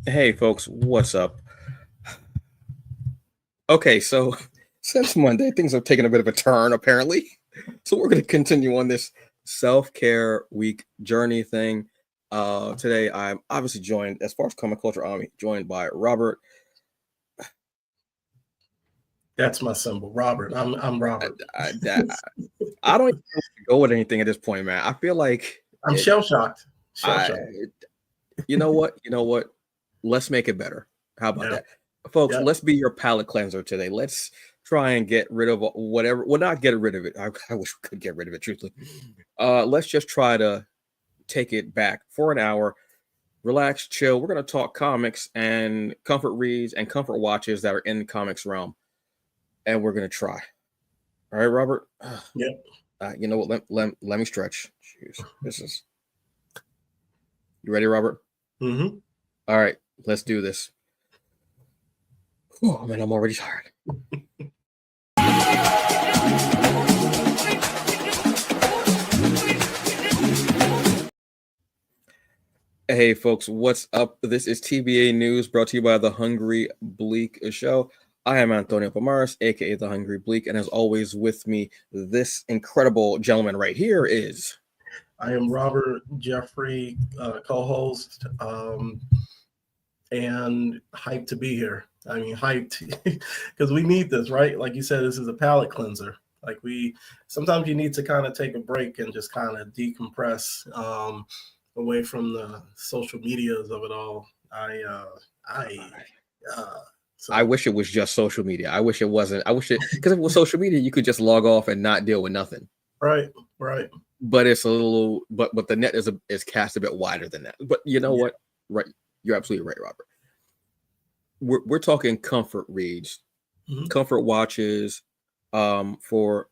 Hey folks, what's up? Okay, so since Monday, things have taken a bit of a turn, apparently. So we're going to continue on this self-care week journey thing. Today I'm obviously joined, as far as comic culture, I'm joined by Robert. That's my symbol, Robert. I'm I, Robert. I, I don't even know where to go with anything at this point, man. I feel like I'm it. shell shocked. Shell I, shocked. you know what? You know what? Let's make it better. How about Yeah. that? Folks, Yep. let's be your palate cleanser today. Let's try and get rid of whatever. Well, not get rid of it. I wish we could get rid of it, truthfully. Let's just try to take it back for an hour. Relax, chill. We're going to talk comics and comfort reads and comfort watches that are in the comics realm. And we're going to try. All right, Robert? Yep. You know what? Let me stretch. Jeez. This is. You ready, Robert? Hmm. All right, let's do this. Oh, man, I'm already tired. Hey folks, what's up? This is TBA News brought to you by the Hungry Bleak Show. I am Antonio Pomares, aka the Hungry Bleak, and as always, with me, this incredible gentleman right here is. I am Robert Jeffrey, co-host, and hyped to be here. I mean, hyped because we need this, right? Like you said, this is a palate cleanser. Like we sometimes you need to kind of take a break and just kind of decompress away from the social medias of it all. I uh, I so wish it was just social media. I wish it wasn't. I wish it because if it was social media, you could just log off and not deal with nothing. right, right. But it's a little, but the net is cast a bit wider than that. But you know Yeah. what? Right, you're absolutely right, Robert. We're talking comfort reads, Mhm. comfort watches, for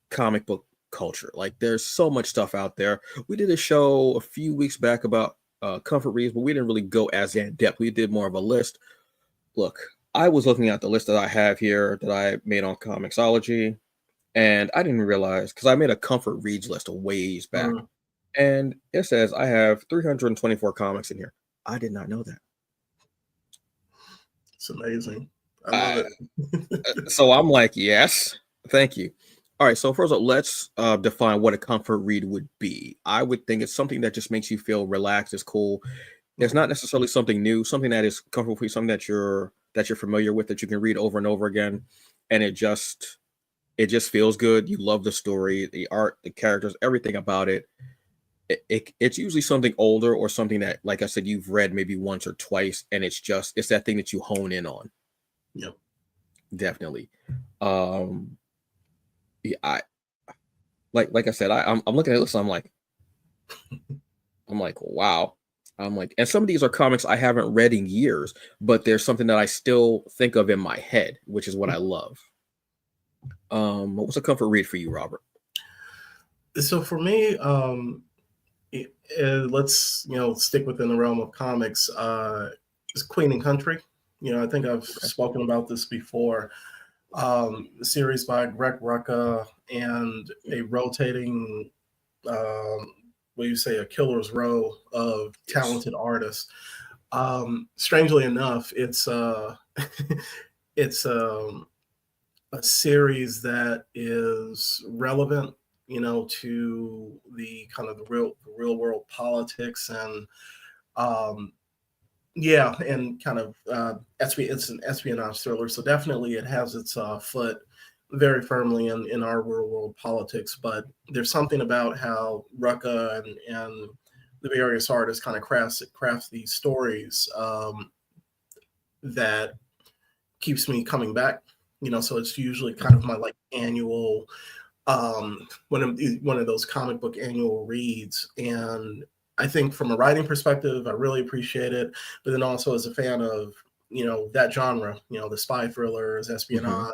comic book culture. Like there's so much stuff out there. We did a show a few weeks back about comfort reads, but we didn't really go as in depth. We did more of a list. Look, I was looking at the list that I have here that I made on Comixology, and I didn't realize because I made a comfort reads list a ways back, Mhm. and it says I have 324 comics in here. I did not know that. It's amazing. I love Uh, it. so I'm like, yes, thank you. All right, so first of all, let's define what a comfort read would be. I would think it's something that just makes you feel relaxed, is cool. It's not Mhm. necessarily something new, something that is comfortable for you, something that you're familiar with, that you can read over and over again, and it just feels good. You love the story, the art, the characters, everything about it. It's usually something older or something that, like I said, you've read maybe once or twice, and it's that thing that you hone in on. Yep. Definitely. Um, yeah, like I said, I'm looking at this. I'm like, wow. I'm like, and some of these are comics I haven't read in years, but there's something that I still think of in my head, which is what I love. What's a comfort read for you, Robert? So for me, let's stick within the realm of comics. Is Queen and Country. I think I've Okay. spoken about this before. A series by Greg Rucka and a rotating, what do you say, a killer's row of Yes. talented artists. Strangely enough, it's a series that is relevant, to the kind of the real world politics and um, yeah, and kind of it's an espionage thriller, so definitely it has its foot very firmly in our real world politics. But there's something about how Rucka and the various artists kind of crafts these stories that keeps me coming back. So it's usually kind of my like annual one of those comic book annual reads, and I think from a writing perspective, I really appreciate it. But then also as a fan of that genre, the spy thrillers, Hmm. espionage,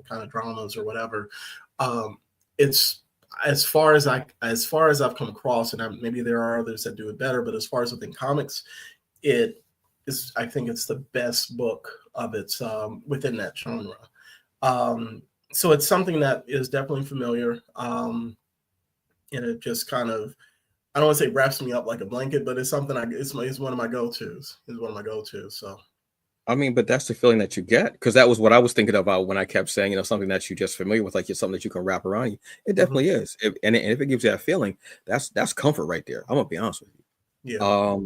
kind of dramas or whatever. Um, it's as far as I've come across, and maybe there are others that do it better, but as far as within comics, it is I think it's the best book of its within that genre. Um, so it's something that is definitely familiar, and it just kind of I don't want to say wraps me up like a blanket, but it's something it's one of my go-tos. It's one of my go-tos. So I mean, but that's the feeling that you get, because that was what I was thinking about when I kept saying, something that you're just familiar with, like it's something that you can wrap around you. It mhm. definitely is. And if it gives you that feeling, that's comfort right there. I'm gonna be honest with you. Yeah.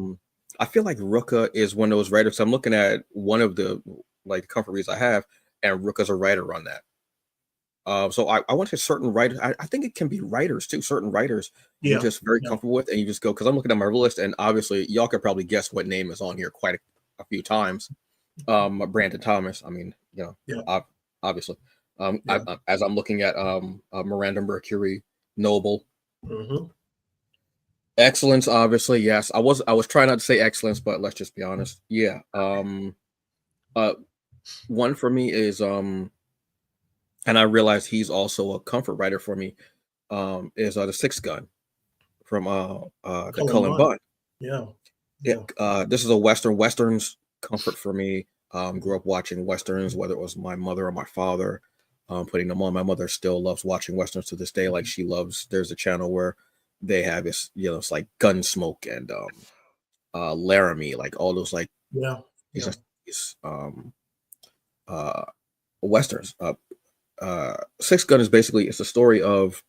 I feel like Ruka is one of those writers. So I'm looking at one of the like comfort reads I have, and Ruka's a writer on that. So I want to say certain writers. I think it can be writers too. Certain writers you're Yeah. just very Yeah. comfortable with, and you just go, because I'm looking at my list, and obviously y'all could probably guess what name is on here quite a few times. Brandon Thomas. I mean, Yeah. obviously. Yeah. As I'm looking at Miranda Mercury, Noble, Hmm. Excellence, obviously, yes. I was trying not to say excellence, but let's just be honest. Yeah. Uh, one for me is and I realize he's also a comfort writer for me. Is the Sixth Gun from the Cullen Cullen Bunn. Bunn. Yeah. Yeah, Yeah. this is a Western. Westerns comfort for me. Grew up watching Westerns, whether it was my mother or my father, putting them on. My mother still loves watching Westerns to this day. Like she loves, there's a channel where they have this, it's like Gunsmoke and Laramie, like all those like Yeah. these, Yeah. these uh, Westerns. Six Gun is basically, it's a story of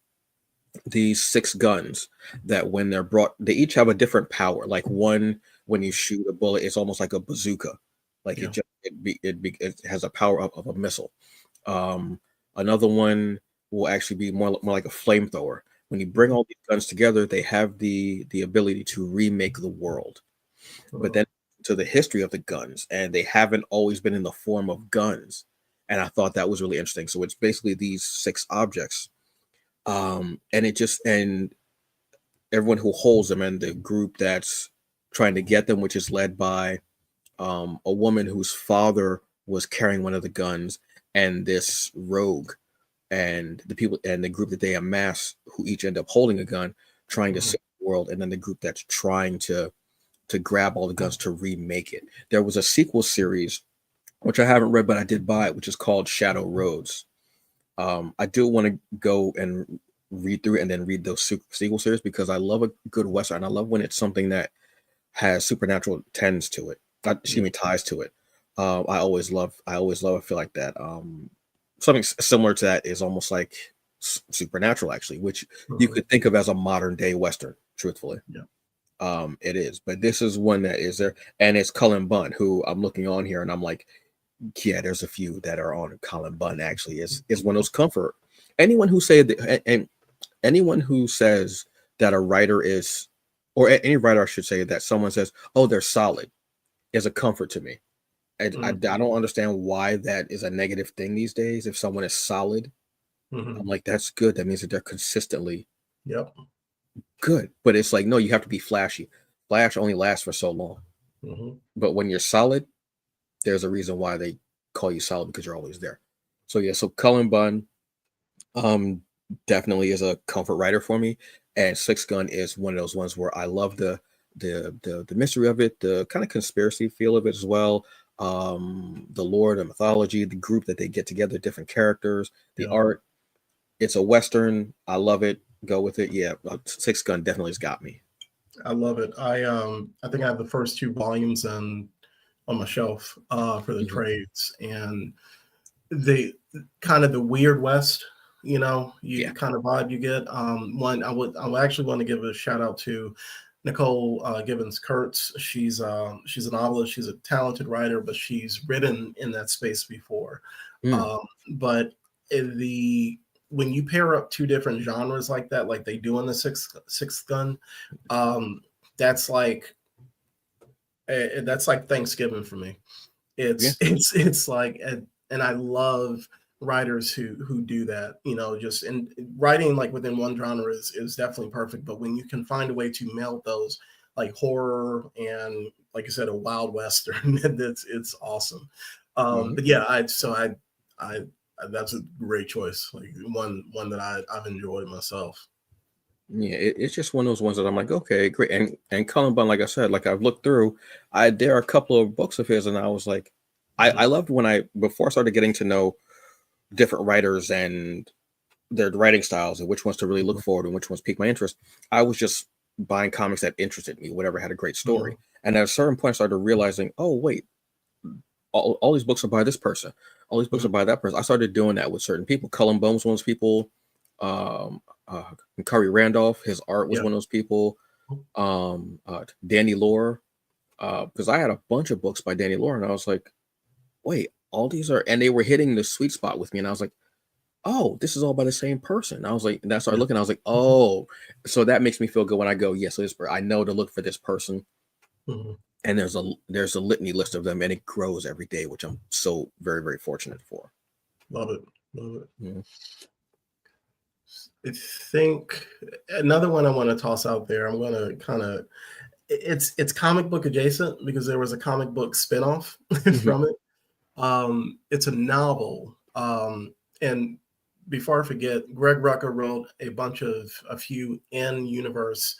these six guns that when they're brought, they each have a different power. Like one, when you shoot a bullet, it's almost like a bazooka. Like Yeah. it has a power of a missile. Um, Another one will actually be more like a flamethrower. When you bring all these guns together, they have the ability to remake the world. But Mhm. then to the history of the guns, and they haven't always been in the form of guns. And I thought that was really interesting. So it's basically these six objects, and it just, and everyone who holds them, and the group that's trying to get them, which is led by a woman whose father was carrying one of the guns, and this rogue, and the people and the group that they amass, who each end up holding a gun, trying to Mhm. save the world, and then the group that's trying to grab all the guns to remake it. There was a sequel series which I haven't read, but I did buy it, which is called Shadow Roads. I do want to go and read through it and then read those sequel series, because I love a good western. And I love when it's something that has supernatural tends to it. Excuse Yeah. me, ties to it. I always love. I feel like that. Something similar to that is almost like supernatural, actually, which you Mhm. could think of as a modern day western. Truthfully, Yeah. it is. But this is one that is there, and it's Cullen Bunn, who I'm looking on here, and I'm like, yeah, there's a few that are on Colin Bunn. Actually, is one of those comfort. Anyone who say that, and anyone who says that a writer is, or any writer, I should say, that someone says, "Oh, they're solid," is a comfort to me. I Mhm. don't understand why that is a negative thing these days. If someone is solid, I'm Mhm. like, that's good. That means that they're consistently Yep. good. But it's like, no, you have to be flashy. Flash only lasts for so long. Mhm. But when you're solid, there's a reason why they call you solid, because you're always there. So yeah, so Cullen Bunn, um, definitely is a comfort writer for me, and Six Gun is one of those ones where I love the mystery of it, the kind of conspiracy feel of it as well. The lore, the mythology, the group that they get together, different characters, the Yeah. art. It's a western. I love it. Go with it. Yeah, Six Gun definitely has got me. I love it. I think I have the first two volumes on my shelf for the Mhm. trades, and the kind of the weird west, Yeah. you kind of vibe you get. One I would actually want to give a shout out to Nicole Gibbons Kurtz. She's a novelist. She's a talented writer, but she's written in that space before. Mm, Um, but the when you pair up two different genres like that, like they do in the Sixth Gun, um, that's like that's like Thanksgiving for me. yeah. It's like, and I love writers who do that. Just and writing like within one genre is definitely perfect. But when you can find a way to meld those, like horror and like I said, a wild western, it's awesome. Mhm. But yeah, I that's a great choice. Like one that I've enjoyed myself. Yeah, it's just one of those ones that I'm like, okay, great. And Cullen Bunn, like I said, like I've looked through, there are a couple of books of his, and I was like, I Mhm. loved when before I started getting to know different writers and their writing styles and which ones to really look Mhm. forward and which ones pique my interest. I was just buying comics that interested me, whatever had a great Mhm. story. And at a certain point, I started realizing, oh wait, all these books are by this person, all these books are Mhm. by that person. I started doing that with certain people. Cullen Bones, one of those people. Um, uh, Curry Randolph, his art was Yeah. one of those people. Danny Lore, because I had a bunch of books by Danny Lore, and I was like, wait, all these are, and they were hitting the sweet spot with me, and I was like, oh, this is all by the same person. I was like, and I started Yeah. looking, I was like, Mhm. oh, so that makes me feel good when I go, yes, I know to look for this person, Mhm. and there's a litany list of them, and it grows every day, which I'm so very very fortunate for. Love it. Love it. Yeah. I think another one I want to toss out there. I'm going to kind of it's comic book adjacent because there was a comic book spinoff Mhm. from it. It's a novel, and before I forget, Greg Rucka wrote a few in universe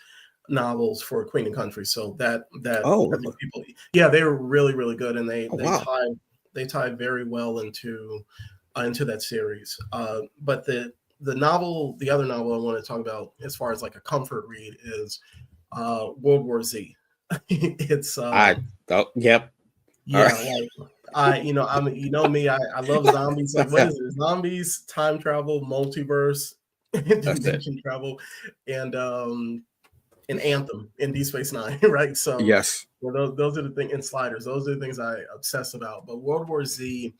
novels for Queen and Country. So that Oh, I think really? people, yeah, they were really really good, and Oh, wow. they tied very well into that series. But the novel, the other novel I want to talk about as far as like a comfort read is World War Z. It's I oh, yep. All yeah, right. like you know me, I love zombies. Like what is it? Zombies, time travel, multiverse, That's it. dimension travel, and Anthem in D Space Nine, right? So Yes. those are the things, and Sliders. Those are the things I obsess about. But World War Z,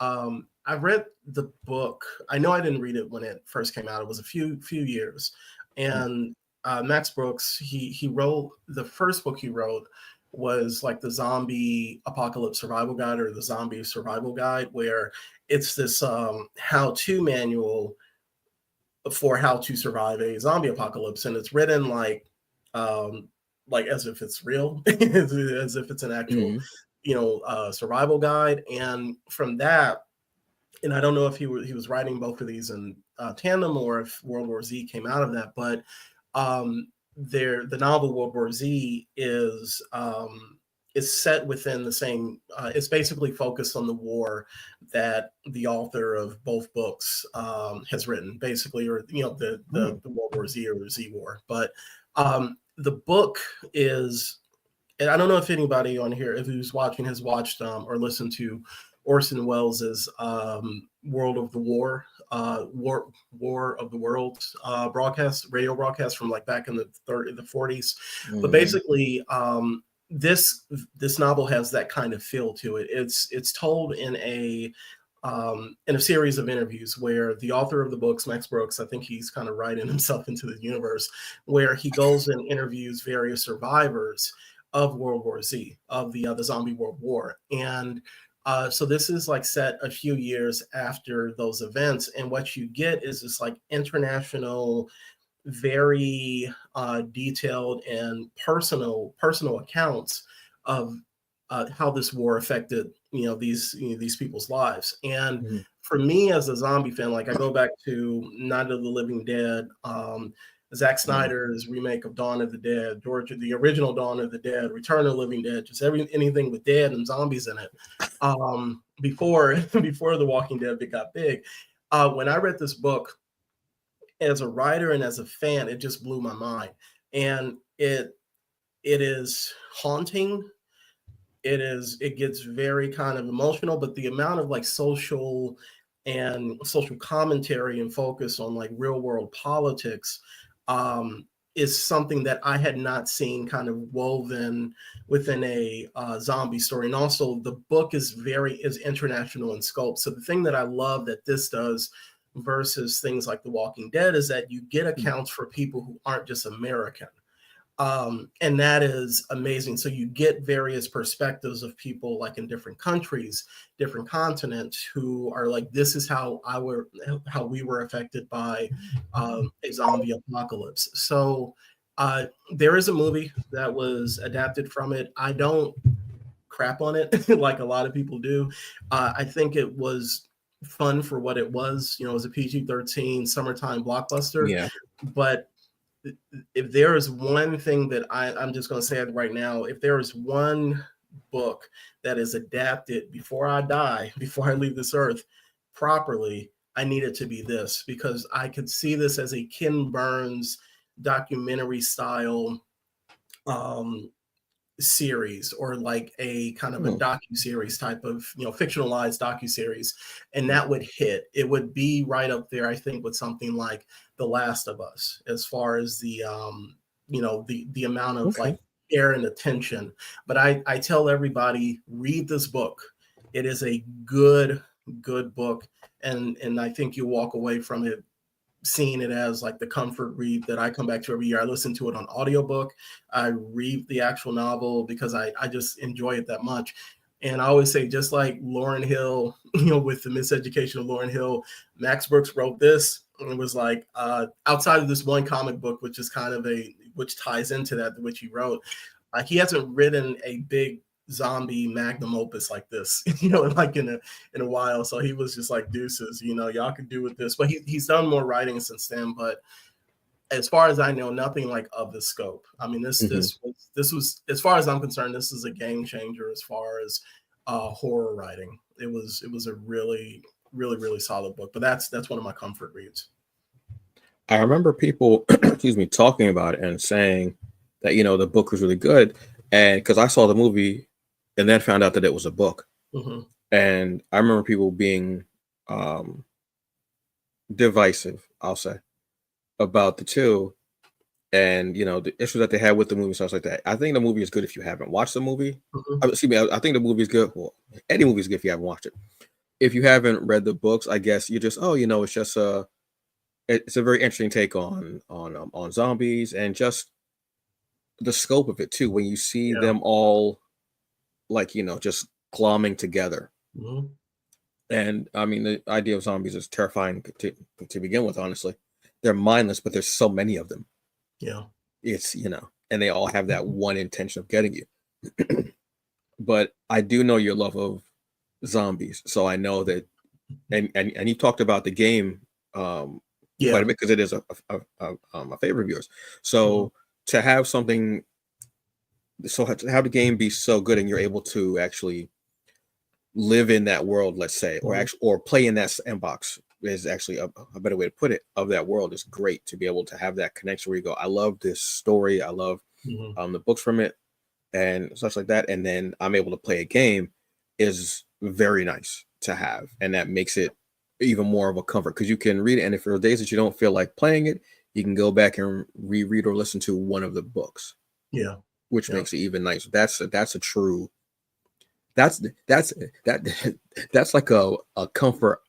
I read the book. I know I didn't read it when it first came out. It was a few years, Mm. and Max Brooks he wrote the first book he wrote was like the zombie apocalypse survival guide or the zombie survival guide, where it's this how-to manual for how to survive a zombie apocalypse, and it's written um, like as if it's real, as if it's an actual Mhm. survival guide. And from that, and I don't know if he was writing both of these in tandem or if World War Z came out of that, but the novel World War Z is set within the same. It's basically focused on the war that the author of both books has written, basically, or Mm. the World War Z or the Z War. But the book is, and I don't know if anybody on here, if who's watching, has watched or listened to Orson Welles's World of the War, War of the Worlds radio broadcast from like back in the 40s. But Mhm. basically, this this novel has that kind of feel to it. It's told in a series of interviews where the author of the books, Max Brooks, I think he's kind of writing himself into the universe, where he goes and interviews various survivors of World War Z, of the Zombie World War. And so this is like set a few years after those events. And what you get is this like international, very detailed and personal accounts of how this war affected these people's lives. And Mhm. for me as a zombie fan, like I go back to Night of the Living Dead, Zack Mhm. Snyder's remake of Dawn of the Dead, Georgia, the original Dawn of the Dead, Return of the Living Dead, just anything with dead and zombies in it. Before before The Walking Dead got big, when I read this book as a writer and as a fan, it just blew my mind. And it is haunting. It gets very kind of emotional, but the amount of like social commentary and focus on like real world politics um is something that I had not seen kind of woven within a zombie story. And also the book is international in scope. So the thing that I love that this does versus things like The Walking Dead is that you get Mhm. accounts for people who aren't just American, and that is amazing. So you get various perspectives of people like in different countries, different continents, who are like, this is how we were affected by a zombie apocalypse. So there is a movie that was adapted from it. I don't crap on it like a lot of people do. I think it was fun for what it was. You know, it was a PG-13 summertime blockbuster, Yeah. but if there is one thing that I'm just going to say it right now, if there is one book that is adapted before I die, before I leave this earth properly, I need it to be this, because I could see this as a Ken Burns documentary style um, series, or like a kind of a Hmm. docu-series type of, fictionalized docu-series, and Hmm. that would hit. It would be right up there, I think, with something like The Last of Us, as far as the amount of Okay. like care and attention. But I tell everybody, read this book. It is a good book, and I think you walk away from it seeing it as like the comfort read that I come back to every year. I listen to it on audiobook. I read the actual novel because I just enjoy it that much. And I always say, just like Lauryn Hill, with the Miseducation of Lauryn Hill, Max Brooks wrote this, and it was like, outside of this one comic book, which is kind of which ties into that, which he wrote, he hasn't written a big zombie magnum opus like this, like in a while. So he was just like, deuces, y'all could do with this. But he's done more writing since then. But as far as I know, nothing like of the scope. I mean, Hmm. this was, as far as I'm concerned, this is a game changer as far as horror writing. It was a really solid book. But that's one of my comfort reads. I remember people, excuse me, talking about it and saying that the book was really good, and because I saw the movie and then found out that it was a book, Hmm. and I remember people being um, divisive, I'll say, about the two, and the issues that they had with the movie and stuff like that. I think the movie is good if you haven't watched the movie. Hmm. Excuse me, I think the movie is good. Well, any movie is good if you haven't watched it. If you haven't read the books, I guess you just it's just it's a very interesting take on zombies and just the scope of it too. When you see Yeah. them all like just glomming together, Hmm. and I mean the idea of zombies is terrifying to begin with. Honestly, they're mindless, but there's so many of them. Yeah. It's and they all have that one intention of getting you. But I do know your love of zombies, so I know that, and you talked about the game quite a Yeah. bit because it is a favorite of yours. Hmm. So to have something, so to have the game be so good and you're able to actually live in that world, let's say, or Hmm. actually or play in that sandbox is actually a better way to put it. Of that world is great to be able to have that connection where you go, I love this story, I love Hmm. the books from it and such like that, and then I'm able to play a game is very nice to have, and that makes it even more of a comfort because you can read it, and if there are days that you don't feel like playing it, you can go back and reread or listen to one of the books, Yeah. which Yeah. makes it even nicer. That's a true that's that that's like a comfort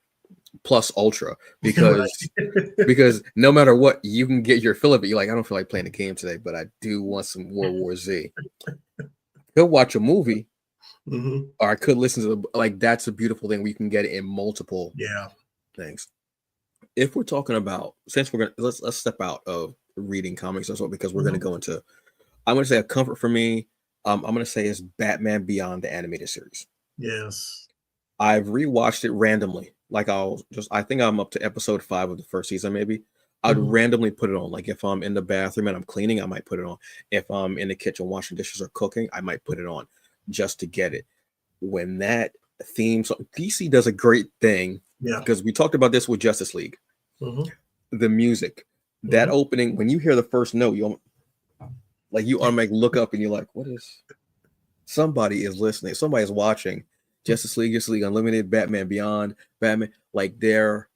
plus ultra because Right. no matter what you can get your fill of it. You're like, I don't feel like playing a game today, but I do want some World War Z. He'll watch a movie, Hmm. or I could listen to the like. That's a beautiful thing. We can get it in multiple Yeah. things. If we're talking about, since we're gonna let's step out of reading comics as well because we're gonna Hmm. go into. I'm gonna say a comfort for me. I'm gonna say is Batman Beyond the animated series. Yes. I've rewatched it randomly. Like I think I'm up to episode 5 of the first season. Maybe I'd Hmm. randomly put it on. Like if I'm in the bathroom and I'm cleaning, I might put it on. If I'm in the kitchen washing dishes or cooking, I might put it on just to get it. When that theme song, DC does a great thing Yeah. because we talked about this with Justice League. Hmm. The music, that Hmm. opening, when you hear the first note, you automatically look up and you're like, what is? Somebody is listening. Somebody is watching. Justice League Unlimited, Batman Beyond, Batman. Like they're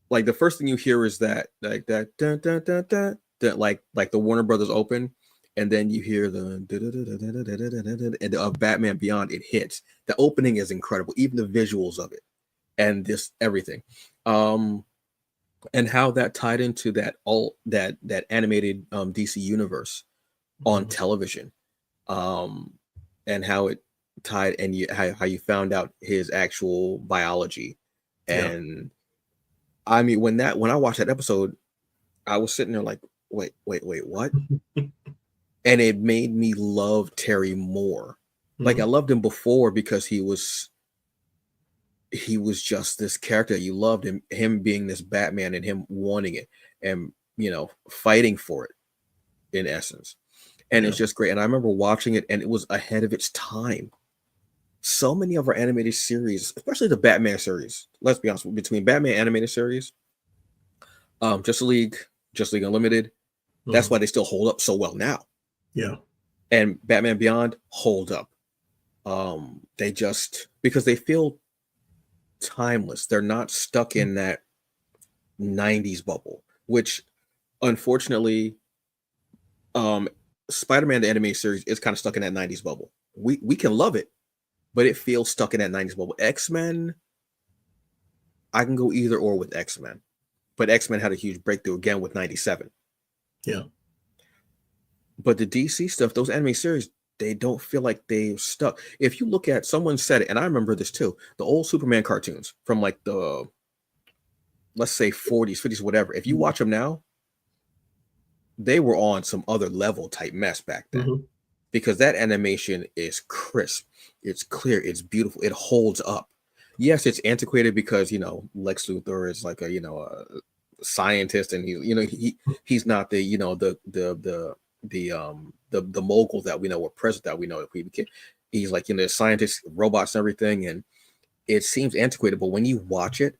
like the first thing you hear is that like that dun, dun, dun, dun, dun, like the Warner Brothers open, and then you hear the and of Batman Beyond. It hits. The opening is incredible, even the visuals of it, and this everything, um, and how that tied into that animated DC universe on Hmm. television, um, and how it tied and how you found out his actual biology, Yeah. and I mean when I watched that episode I was sitting there like, wait, what? And it made me love Terry more. Like I Hmm. loved him before because he was just this character. You loved him being this Batman and him wanting it and fighting for it in essence. And Yeah. it's just great. And I remember watching it and it was ahead of its time. So many of our animated series, especially the Batman series, let's be honest, between Batman animated series, Justice League Unlimited, That's Mm. why they still hold up so well now. Yeah. And Batman Beyond hold up. They just because they feel timeless. They're not stuck in that 90s bubble, which unfortunately, um, Spider-Man the animated series is kind of stuck in that 90s bubble. We can love it, but it feels stuck in that 90s bubble. X-Men, I can go either or with X-Men, but X-Men had a huge breakthrough again with 97. Yeah. But the DC stuff, those anime series, they don't feel like they're stuck. If you look at someone said it, and I remember this too, the old Superman cartoons from like the let's say 40s, 50s, whatever. If you watch them now, they were on some other level type mess back then Mm-hmm. because that animation is crisp, it's clear, it's beautiful, it holds up. Yes, it's antiquated because Lex Luthor is like a scientist, and he's not the mogul that we know, or president that we know that we became. He's like scientist, robots, and everything, and it seems antiquated, but when you watch it,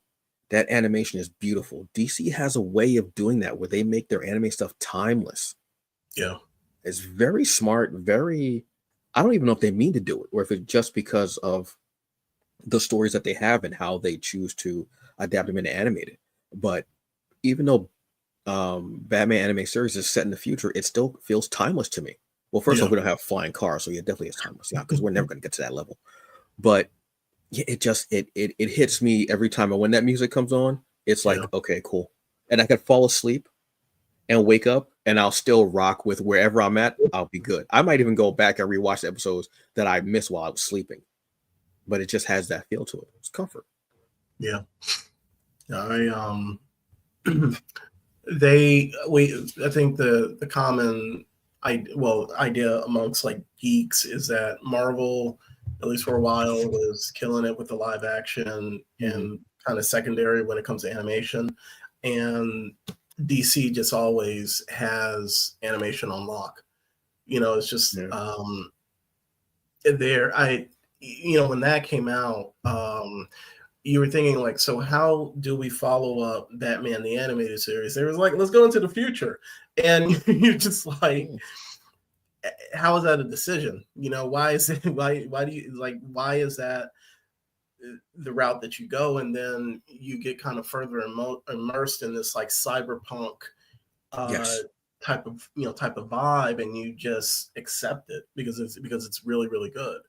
that animation is beautiful. DC has a way of doing that where they make their anime stuff timeless. Yeah. It's very smart, very I don't even know if they mean to do it or if it's just because of the stories that they have and how they choose to adapt them into animated. But even though Batman anime series is set in the future, it still feels timeless to me. Well, first of all, Yeah. we don't have flying cars, so yeah, definitely is timeless. Yeah, because we're never going to get to that level. But yeah, it hits me every time. And when that music comes on, it's Yeah. like, okay, cool. And I can fall asleep and wake up, and I'll still rock with wherever I'm at. I'll be good. I might even go back and rewatch the episodes that I missed while I was sleeping. But it just has that feel to it. It's comfort. Yeah. I they we I think the common idea amongst like geeks is that Marvel, at least for a while, was killing it with the live action Mhm. and kind of secondary when it comes to animation, and DC just always has animation on lock. It's just Yeah. there. When that came out, you were thinking like, so how do we follow up Batman the animated series? They was like, let's go into the future, and you're just like, Mm. how is that a decision? Why is it? Why do you like? Why is that the route that you go? And then you get kind of further immersed in this like cyberpunk uh, Yes. type of vibe, and you just accept it because it's really really good.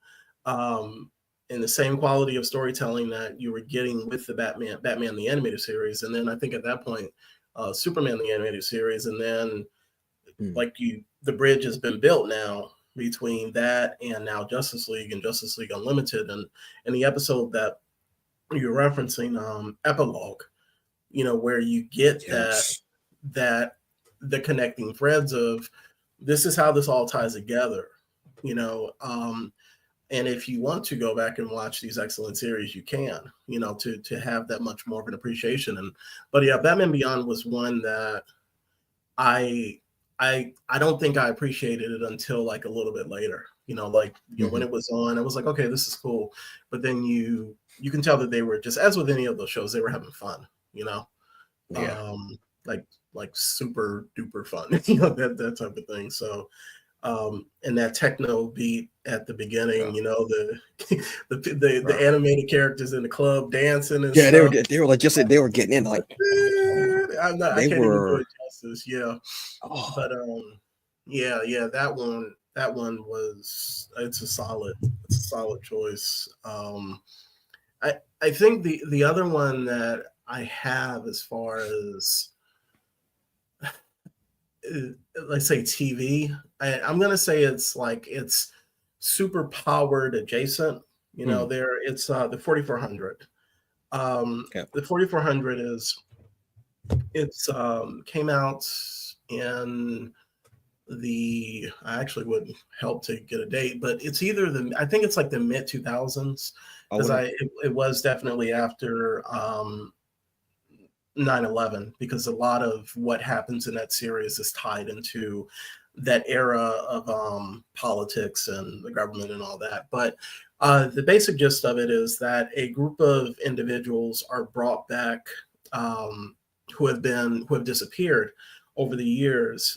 Um, and the same quality of storytelling that you were getting with the Batman the animated series, and then I think at that point, Superman the animated series, and then Mm. like the bridge has been built now between that and now Justice League and Justice League Unlimited, and the episode that you're referencing, epilogue, where you get that Yes. that the connecting threads of this is how this all ties together, you know. And if you want to go back and watch these excellent series, you can, to have that much more of an appreciation. But yeah, Batman Beyond was one that I I don't think I appreciated it until like a little bit later. Like when Hmm. it was on, I was like, okay, this is cool. But then you can tell that they were just, as with any of those shows, they were having fun. You know, Yeah. um, like super duper fun, that type of thing. So and that techno beat at the Yeah. beginning, the animated characters in the club dancing and Yeah, stuff. they were like just they were getting in like I they can't even do were it justice. Yeah, oh but yeah, that one was it's a solid choice. I think the other one that I have as far as let's say TV, I'm gonna say it's super powered adjacent. hmm. It's the 4400. Yeah. The 4400 it's came out in I actually would help to get a date, but it's either I think it's like the mid 2000s, I because wanna it was definitely after 9/11, because a lot of what happens in that series is tied into that era of politics and the government and all that. But the basic gist of it is that a group of individuals are brought back, who have disappeared over the years,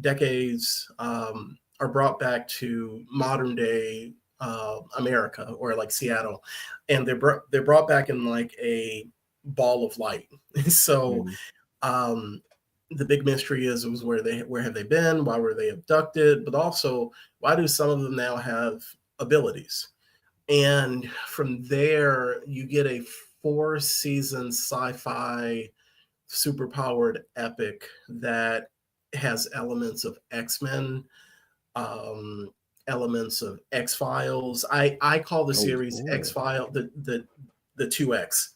decades, are brought back to modern day America, or like Seattle, and they're brought back in like a ball of light. So Mhm. um, the big mystery is was where have they been? Why were they abducted? But also, why do some of them now have abilities? And from there, you get a 4-season sci-fi superpowered epic that has elements of X-Men, um, elements of X Files. I call the Oh, series X oh, File the 2X.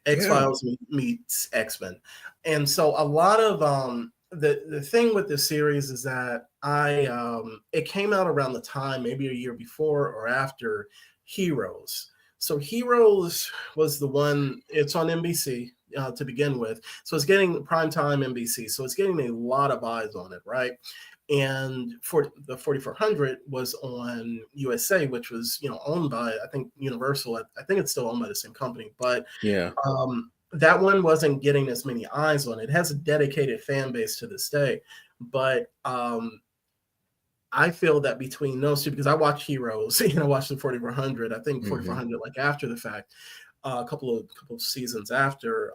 X yeah. Files meets X-Men. And so a lot of the thing with this series is that I it came out around the time, maybe a year before or after Heroes. So Heroes was the one, it's on NBC to begin with. So it's getting primetime NBC. So it's getting a lot of eyes on it, right? And for the 4400 was on USA, which was owned by, I think, Universal. I think it's still owned by the same company, but Yeah. that one wasn't getting as many eyes on it. It has a dedicated fan base to this day, but I feel that between those two, because I watch Heroes and I watched the 4400, I think Hmm. 4400 like after the fact, a couple of seasons after.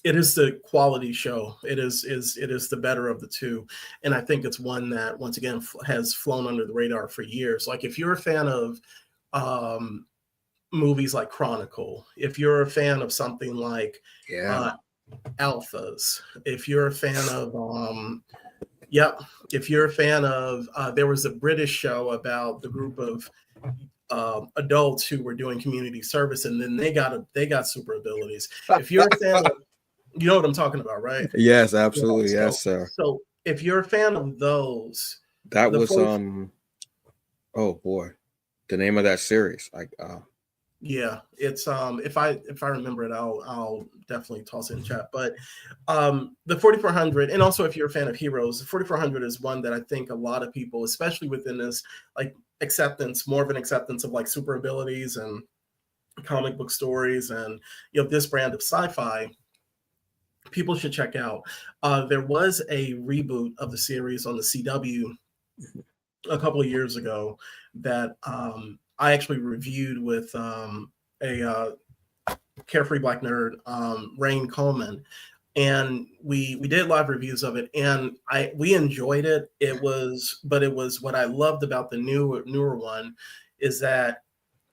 It is the quality show. It is the better of the two, and I think it's one that once again has flown under the radar for years. Like if you're a fan of um, movies like Chronicle, if you're a fan of something like Yeah. uh, Alphas, if you're a fan of yep, if you're a fan of there was a British show about the group of adults who were doing community service, and then they got super abilities. If you're a fan of, you know what I'm talking about, right? Yes, Yeah, absolutely. Yes, so sir. so if you're a fan of those, That the was 40, oh boy, the name of that series. Like yeah, it's if I remember it, I'll definitely toss it in chat. But the 4400, and also if you're a fan of Heroes, the 4400 is one that I think a lot of people, especially within this like acceptance, more of an acceptance of like super abilities and comic book stories, and this brand of sci-fi, people should check out. There was a reboot of the series on the CW a couple of years ago that I actually reviewed with a carefree black nerd, Rain Coleman, and we did live reviews of it, and we enjoyed it. It was what I loved about the newer one is that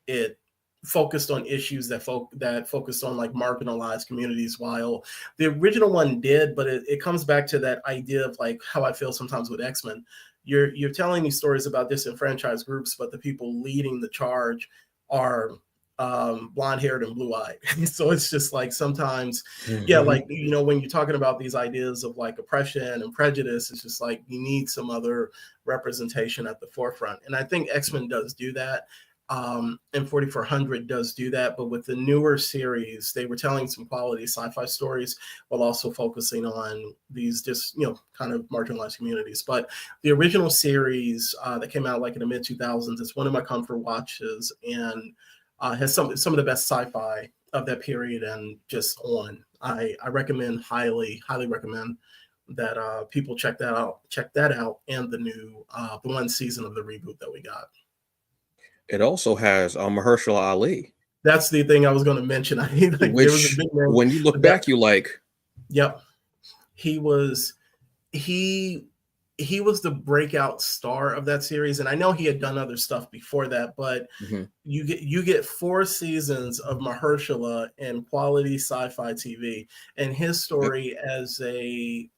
it focused on issues that focused on like marginalized communities, while the original one did, but it comes back to that idea of like how I feel sometimes with X-Men. You're telling me stories about disenfranchised groups, but the people leading the charge are blonde haired and blue eyed. So it's just like sometimes, yeah, like when you're talking about these ideas of like oppression and prejudice, it's just like you need some other representation at the forefront, and I think X-Men does do that. And 4400 does do that, but with the newer series, they were telling some quality sci-fi stories while also focusing on these just kind of marginalized communities. But the original series that came out like in the mid 2000s, it's one of my comfort watches, and has some of the best sci-fi of that period and just on. I recommend, highly recommend that people check that out, and the one season of the reboot that we got. it also has Mahershala Ali, That's the thing I was going to mention. I like there was a which big name, when you look but that, back, you like, yep, he was he he was the breakout star of that series, and I know he had done other stuff before that, but mhm, you get 4 seasons of Mahershala and quality sci-fi TV, and his yep, story as and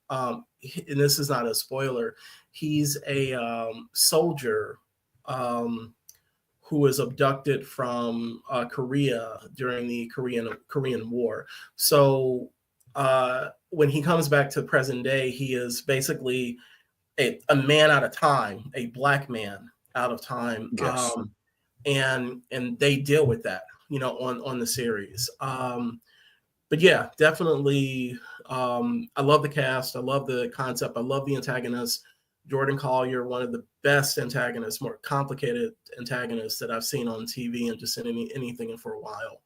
this is not a spoiler, he's a soldier. Um, who was abducted from Korea during the Korean War. So when he comes back to present day, he is basically a man out of time, a black man out of time, yes. and they deal with that, on the series. But yeah, definitely. I love the cast. I love the concept. I love the antagonist. Jordan Collier, one of the best antagonists, more complicated antagonists that I've seen on TV and just in anything for a while.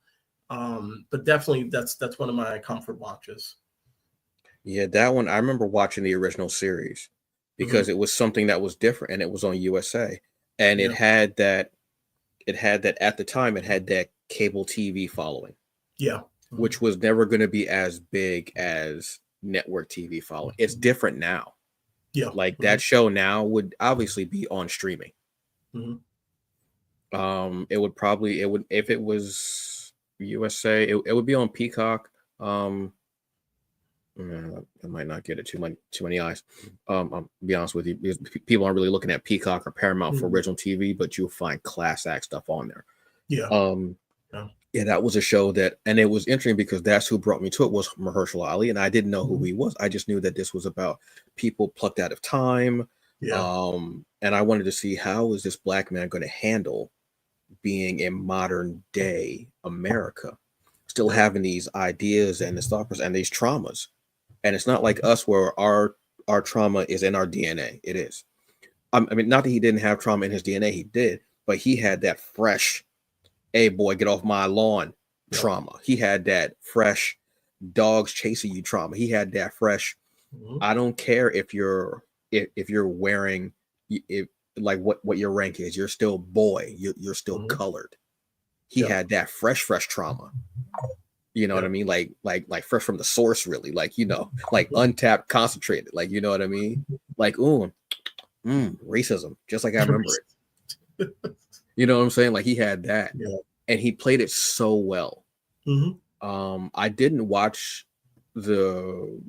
But definitely, that's one of my comfort watches. Yeah, that one I remember watching the original series Hmm. because it was something that was different and it was on USA. And Yeah. it had that at the time it had that cable TV following, Yeah. Hmm. which was never going to be as big as network TV following. It's different now. Yeah. Like Hmm. that show now would obviously be on streaming. Hmm. It would probably it would if it was USA, it would be on Peacock. I might not get it too many eyes. I'll be honest with you, because people aren't really looking at Peacock or Paramount for Hmm. original TV, but you'll find class act stuff on there. Yeah. Um, Yeah. yeah, that was a show that, and it was interesting because that's who brought me to it was Mahershala Ali, and I didn't know who Hmm. he was. I just knew that this was about people plucked out of time, Yeah. and I wanted to see how is this black man going to handle being in modern day America, still Yeah. having these ideas and this thought process and these traumas. And it's not like us where our trauma is in our DNA. It is. I mean, not that he didn't have trauma in his DNA, he did, but he had that fresh, "Hey boy, get off my lawn" Yep. trauma. He had that fresh dogs chasing you trauma. He had that fresh, Hmm. I don't care if you're wearing if like what your rank is, you're still boy, you're still Hmm. colored. He Yep. had that fresh trauma. You know what I Yep. mean? Like fresh from the source, really. Like, like untapped, concentrated. Like, you know what I mean? Like, racism, just like I remember it. You know what I'm saying? Like he had that, Yeah. and he played it so well. Hmm. I didn't watch the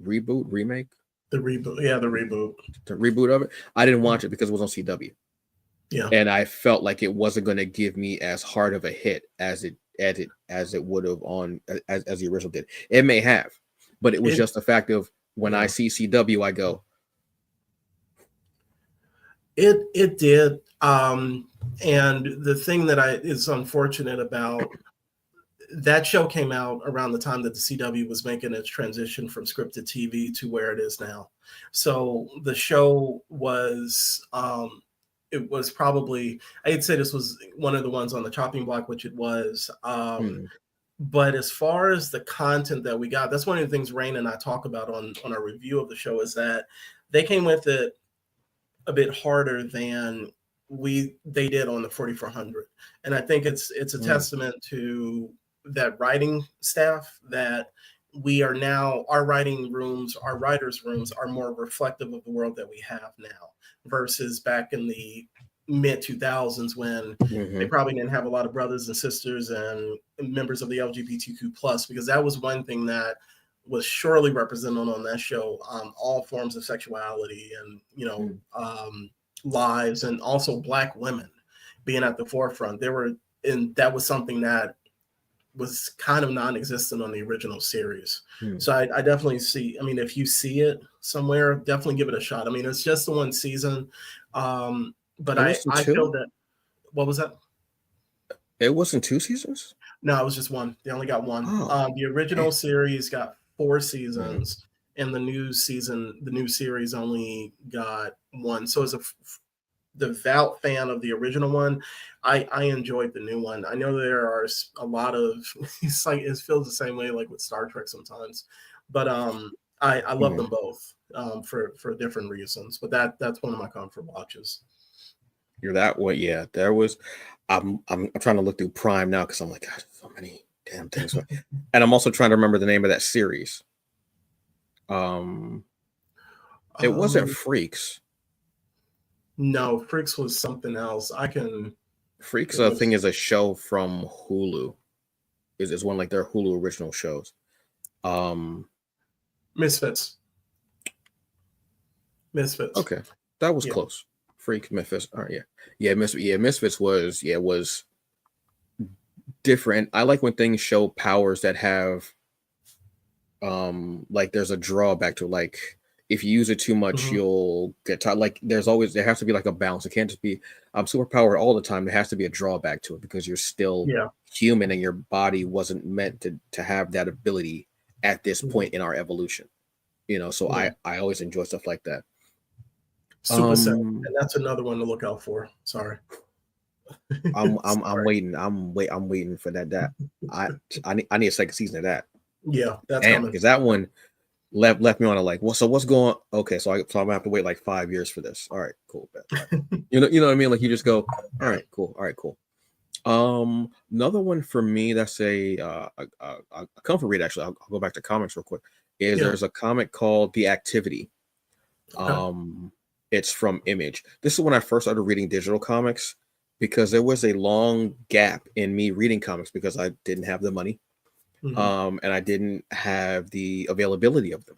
reboot, remake, The reboot. Yeah. The reboot. the reboot of it. I didn't watch it because it was on CW, Yeah. and I felt like it wasn't going to give me as hard of a hit as it would have on as the original did. It may have, but it was It. just the fact of when I Yeah. see CW, I go, It did. And the thing that I is unfortunate about that show came out around the time that the CW was making its transition from scripted TV to where it is now. So the show was it was probably I'd say this was one of the ones on the chopping block, which it was. hmm, But as far as the content that we got, that's one of the things Rain and I talk about on our review of the show is that they came with it a bit harder than they did on the 4400, and I think it's a hmm, testament to that writing staff that we are now our writing rooms, our writers rooms are more reflective of the world that we have now versus back in the mid 2000s when they hmm, probably didn't have a lot of brothers and sisters and members of the LGBTQ plus, because that was one thing that was surely represented on that show, all forms of sexuality and hmm, lives, and also black women being at the forefront. There were, and that was something that was kind of non-existent on the original series. hmm. So I definitely see. I mean, if you see it somewhere, definitely give it a shot. I mean, it's just the one season, but It I wasn't I feel two. that what was that? It wasn't 2 seasons. No, it was just one. They only got one. Oh, The damn. original series got four Hmm, seasons, and the new series only got one. So as a devout fan of the original one, I enjoyed the new one. I know there are a lot of it's like it feels the same way like with Star Trek sometimes, but I love hmm. them both for different reasons. But that's one of my comfort watches. You're that way. Yeah, there was. I'm trying to look through Prime now because I'm like, God, so many damn things. And I'm also trying to remember the name of that series. Um, it wasn't Um, Freaks. no, Freaks was something else. I can. Freaks, It I think, was is a show from Hulu. Is one like their Hulu original shows. Um, Misfits. Misfits. okay, that was Yeah. close. Freak, Memphis. All right, yeah, Misfits was different. I like when things show powers that have like there's a drawback to, like, if you use it too much Hmm. you'll get tired. Like there has to be like a balance. It can't just be superpower all the time. There has to be a drawback to it because you're still Yeah. human and your body wasn't meant to have that ability at this Hmm. point in our evolution. So Yeah. I always enjoy stuff like that. Supercell, um and that's another one to look out for. Sorry. I'm Sorry. waiting. I'm waiting for that. I need a second season of that. Yeah, that's Damn, coming. because that one left me on a like, well, so what's going? Okay, so I'm gonna have to wait like 5 years for this. All right, cool, bet. All right. You know what I mean? Like you just go, all right, cool, all right, cool. Another one for me that's a comfort read. Actually, I'll go back to comics real quick. Is Yeah. there's a comic called The Activity. Okay. Um, it's from Image. This is when I first started reading digital comics because there was a long gap in me reading comics because I didn't have the money, Hmm. and I didn't have the availability of them.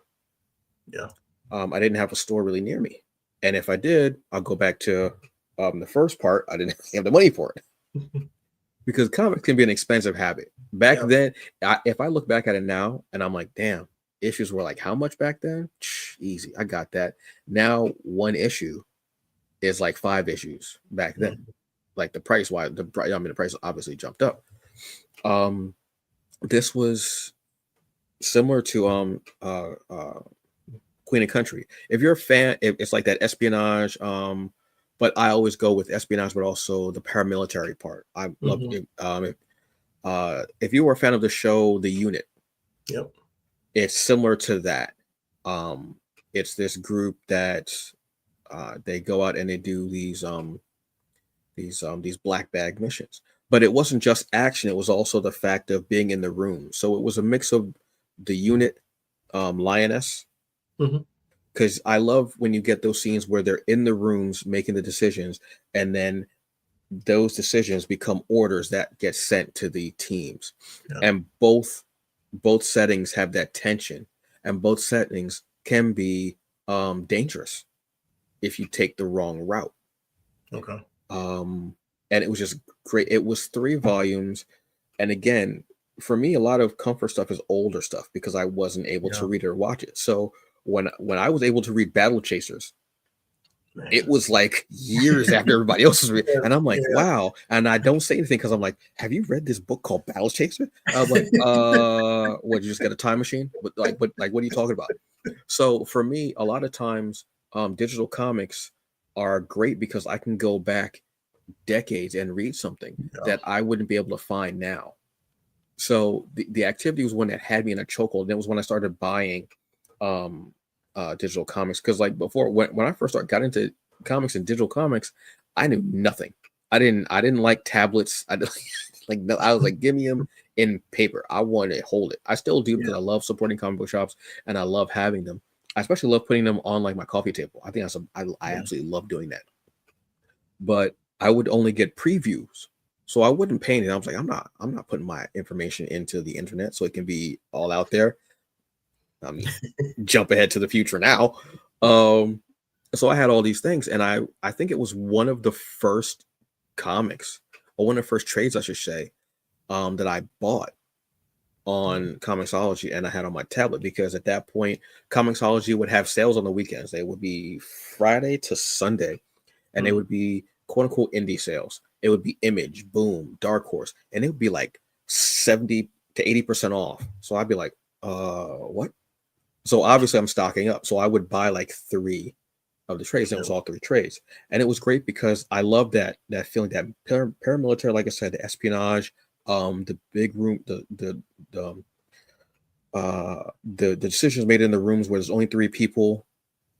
Yeah. I didn't have a store really near me, and if I did, I'll go back to the first part. I didn't have the money for it because comics can be an expensive habit. Back Yeah. then, if I look back at it now, and I'm like, damn, issues were like how much back then? Easy, I got that. Now one issue is like 5 issues back then. Mhm. Like the price, why I mean the price obviously jumped up. Um, this was similar to Queen and Country. If you're a fan, it's like that espionage. But I always go with espionage, but also the paramilitary part. I love Mhm. it. If you were a fan of the show The Unit, Yep. it's similar to that. Um, it's this group that they go out and they do these black bag missions. But it wasn't just action; it was also the fact of being in the room. So it was a mix of the Unit, Lioness, Mhm. because I love when you get those scenes where they're in the rooms making the decisions, and then those decisions become orders that get sent to the teams, Yeah. and both settings have that tension, and both settings can be dangerous if you take the wrong route. Okay. Um, and it was just great. It was 3 volumes, and again, for me, a lot of comfort stuff is older stuff because I wasn't able to Yeah. read it or watch it. So when I was able to read Battle Chasers, it Man. was like years after everybody else was reading, Yeah. and I'm like, Yeah. wow. And I don't say anything because I'm like, have you read this book called Battle Chaser? I'm like, what? You just got a time machine? But what are you talking about? So for me, a lot of times, digital comics are great because I can go back decades and read something Yeah. that I wouldn't be able to find now. So the activity was one that had me in a chokehold. And it was when I started buying um digital comics. Because like before when I first got into comics and digital comics, I knew nothing. I didn't like tablets. I didn't, like no, I was like, give me them in paper. I want to hold it. I still do because Yeah. I love supporting comic book shops and I love having them. I especially love putting them on like my coffee table. I think I Yeah. absolutely love doing that. But I would only get previews. So I wouldn't paint it. I was like, I'm not putting my information into the internet so it can be all out there. I mean, jump ahead to the future now. Um, so I had all these things, and I think it was one of the first comics, or one of the first trades, I should say, that I bought Yeah. on Comixology, and I had on my tablet because at that point, Comixology would have sales on the weekends. They would be Friday to Sunday, and they Mm. would be quote unquote indie sales. It would be Image, Boom, Dark Horse, and it would be like 70 to 80% off. So I'd be like, what? So obviously I'm stocking up. So I would buy like 3 of the trades. It Yeah. was all 3 trades. And it was great because I love that feeling, that paramilitary, like I said, the espionage, the big room, the the decisions made in the rooms where there's only 3 people.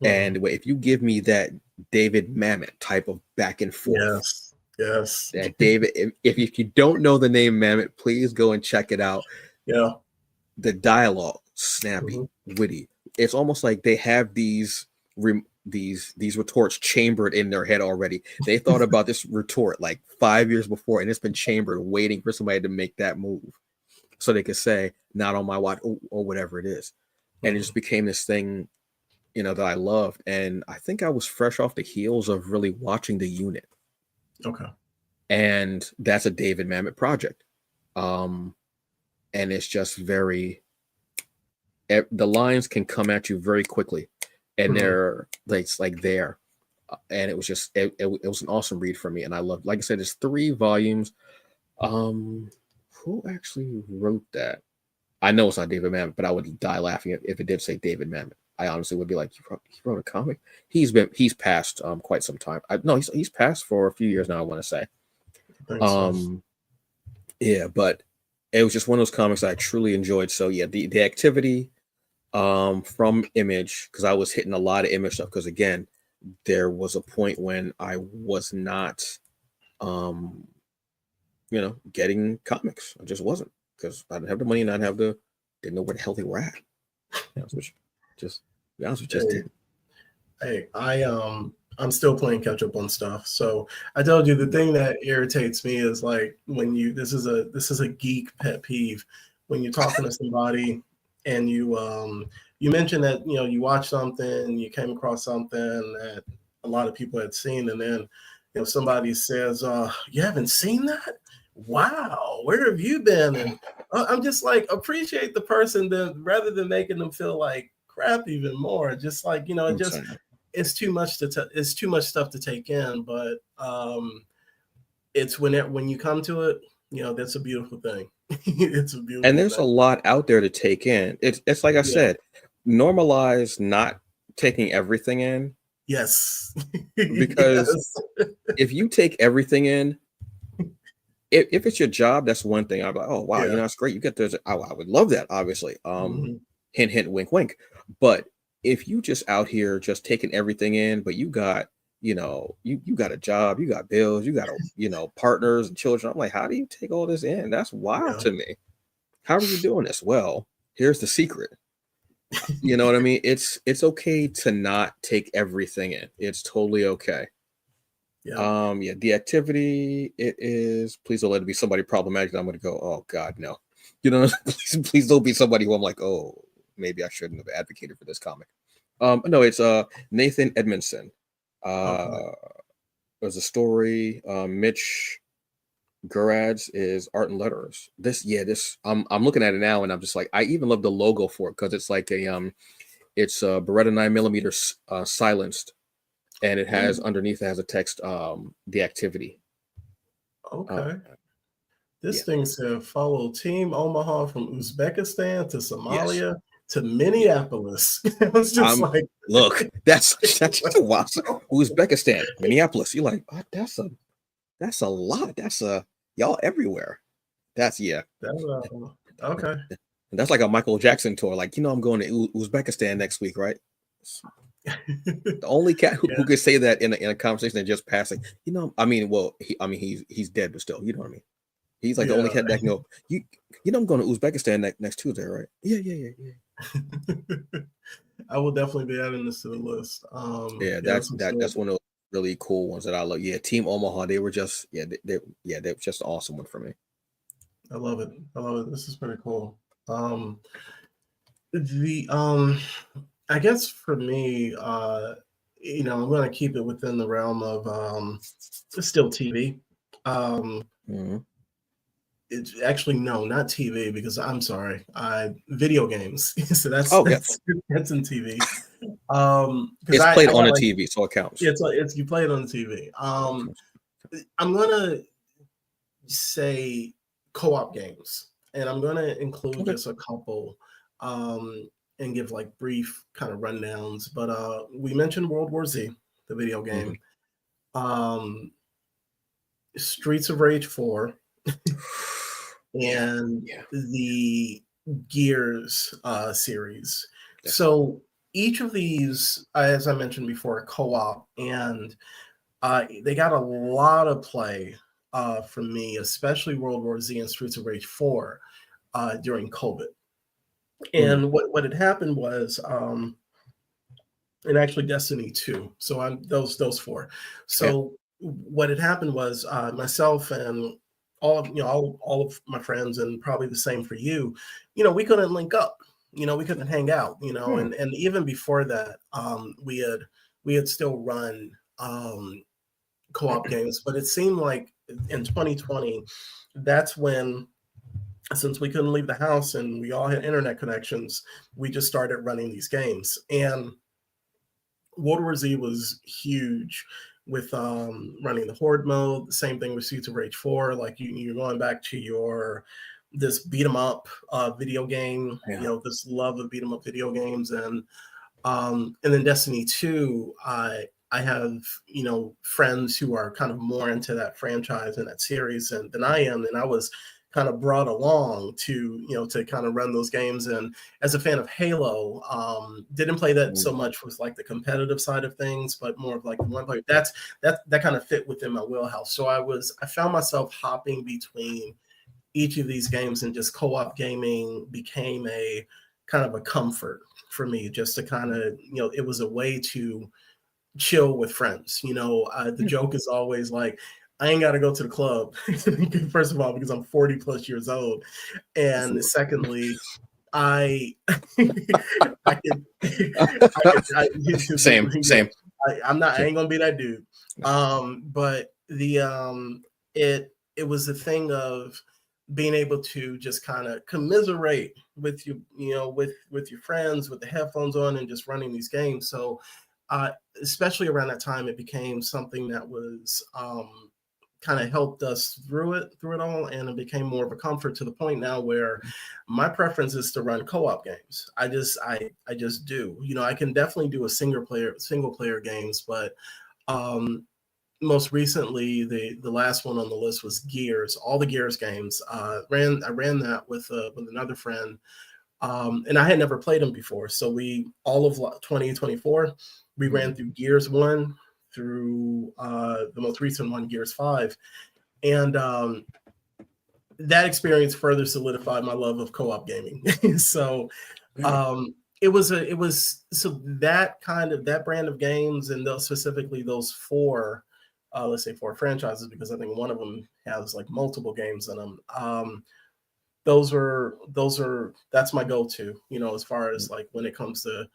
Mhm. And if you give me that David Mamet type of back and forth, Yes. Yes. that David, if you don't know the name Mamet, please go and check it out. Yeah. The dialogue, snappy, Mhm. witty. It's almost like they have these retorts chambered in their head already. They thought about this retort like 5 years before, and it's been chambered, waiting for somebody to make that move, so they could say, "Not on my watch," or whatever it is. And it Mhm. just became this thing, that I loved. And I think I was fresh off the heels of really watching The Unit, Okay. and that's a David Mamet project. Um, and it's just the lines can come at you very quickly, and Mhm. they're like it's like there. And it was just it was an awesome read for me, and I loved. Like I said, it's 3 volumes. Um, who actually wrote that? I know it's not David Mamet, but I would die laughing if it did say David Mamet. I honestly would be like, he wrote a comic. He's passed quite some time. No, he's passed for a few years now, I want to say. I think so. Um, yeah, but it was just one of those comics I truly enjoyed. So yeah, the activity from Image, because I was hitting a lot of Image stuff. Because again, there was a point when I was not, um, getting comics. I just wasn't because I didn't have the money and I didn't know where the hell they were at. Yeah, just to be honest with you, just Hey, didn't. I'm still playing catch up on stuff. So I told you the thing that irritates me is like when you this is a geek pet peeve when you're talking to somebody and you mention that you watched something, you came across something that a lot of people had seen, and then somebody says, "You haven't seen that? Wow, where have you been?" And I'm just like, appreciate the person, then rather than making them feel like crap even more. Just like it I'm just saying. it's too much it's too much stuff to take in. But it's when you come to it, that's a beautiful thing. It's a And beautiful there's a thing. lot out there to take in. It's like I Yeah. said, normalize not taking everything in, Yes. because Yes. if you take everything in, if it's your job, that's one thing. I'm like, oh wow, Yeah. that's great. You get those. I would love that, obviously. Mhm. Hint, hint, wink, wink. But if you just out here just taking everything in, but you got, you got a job, you got bills, you got partners and children. I'm like, how do you take all this in? That's wild Yeah. to me. How are you doing this? Well, here's the secret. You know what I mean? It's okay to not take everything in. It's totally okay. Yeah. Yeah, the activity, it is, please don't let it be somebody problematic that I'm gonna go, oh God, no. Please don't be somebody who I'm like, oh, maybe I shouldn't have advocated for this comic. No, it's Nathan Edmondson. Okay. Uh there's a story. Mitch Gerads is art and letters. This I'm looking at it now and I'm just like, I even love the logo for it because it's like it's Beretta 9 millimeter silenced, and it has Ooh, underneath, it has a text, the activity. Uh, okay. yeah, This thing said follow Team Omaha from Uzbekistan to yes, Somalia to yeah. Minneapolis. It was just I'm like, Look, that's like, just a wow. Uzbekistan, Minneapolis. You're like, oh, that's a lot. That's a y'all everywhere. That's yeah. okay. And that's like a Michael Jackson tour. Like, I'm going to Uzbekistan next week, right? The only cat who Yeah, could say that in a conversation and just passing. I mean, well, he's dead, but still, you know what I mean. He's like the only yeah. cat that can go. I'm going to Uzbekistan next Tuesday, right? Yeah, yeah, yeah, yeah. I will definitely be adding this to the list. Yeah, Yeah, this was that's good. one of those really cool ones that I love. Yeah, Team Omaha, they were just they were just an awesome one for me. I love it. I love it. This is pretty cool. The I guess for me, I'm going to keep it within the realm of still TV. Um, Mhm. it's actually no, not TV because I'm sorry, I video games. So that's Oh yeah, that's in TV. Because it's I played on got a like TV, so it counts. it's you play it on TV. Counts. I'm gonna say co-op games, and I'm gonna include Okay. just a couple, and give like brief kind of rundowns. But we mentioned World War Z, the video Hmm. game, um, Streets of Rage 4, Yeah, and yeah, the Gears series. that's it. So each of these, as I mentioned before, co-op, and they got a lot of play from me, especially World War Z and Streets of Rage 4 during COVID. Mm, And what had happened was, and actually Destiny 2. So I'm those four. yeah. So what had happened was myself and all of my friends, and probably the same for you, we couldn't link up, we couldn't hang out, Hmm. and even before that, we had still run co-op games, but it seemed like in 2020, that's when, since we couldn't leave the house and we all had internet connections, we just started running these games. And World War Z was huge with running the horde mode. The same thing with Streets of Rage 4. Like you're going back to your this beat 'em up video game, Yeah. this love of beat 'em up video games, and then Destiny 2, I have, friends who are kind of more into that franchise and that series than I am. And I was kind of brought along to, to kind of run those games. And as a fan of Halo, didn't play that so much with like the competitive side of things, but more of like the one player. That kind of fit within my wheelhouse. So I found myself hopping between each of these games, and just co-op gaming became a kind of a comfort for me, just to kind of, it was a way to chill with friends. The joke is always like, I ain't got to go to the club. First of all, because I'm 40 plus years old. And secondly, I, I can, Same, same. I ain't gonna be that dude. But it was a thing of being able to just kind of commiserate with you, with your friends, with the headphones on, and just running these games. So, especially around that time, it became something that was kind of helped us through it all, and it became more of a comfort, to the point now where my preference is to run co-op games. I just do. I can definitely do a single player games, but most recently, the last one on the list was Gears. All the Gears games. I ran that with another friend, and I had never played them before. So we all of 2024, we ran through Gears 1 through the most recent one, Gears 5, and that experience further solidified my love of co-op gaming. So it was so that brand of games, and those specifically those four, let's say four franchises, because I think one of them has like multiple games in them. That's my go-to, as far as like when it comes to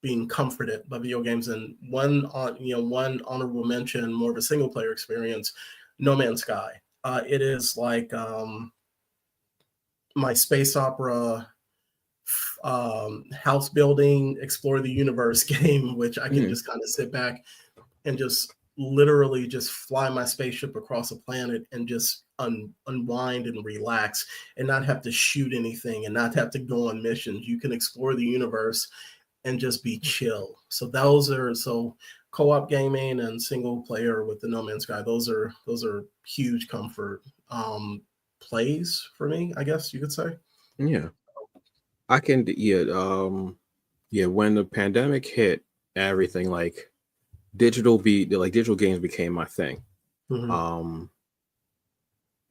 being comforted by video games. And one honorable mention, more of a single player experience, No Man's Sky. It is like my space opera house building, explore the universe game, which I can just kind of sit back and just literally just fly my spaceship across a planet and just unwind and relax, and not have to shoot anything, and not have to go on missions. You can explore the universe and just be chill. So co-op gaming and single player with the No Man's Sky, those are huge comfort plays for me, I guess you could say. Yeah. I can, yeah, when the pandemic hit, everything like digital games became my thing. Mm-hmm.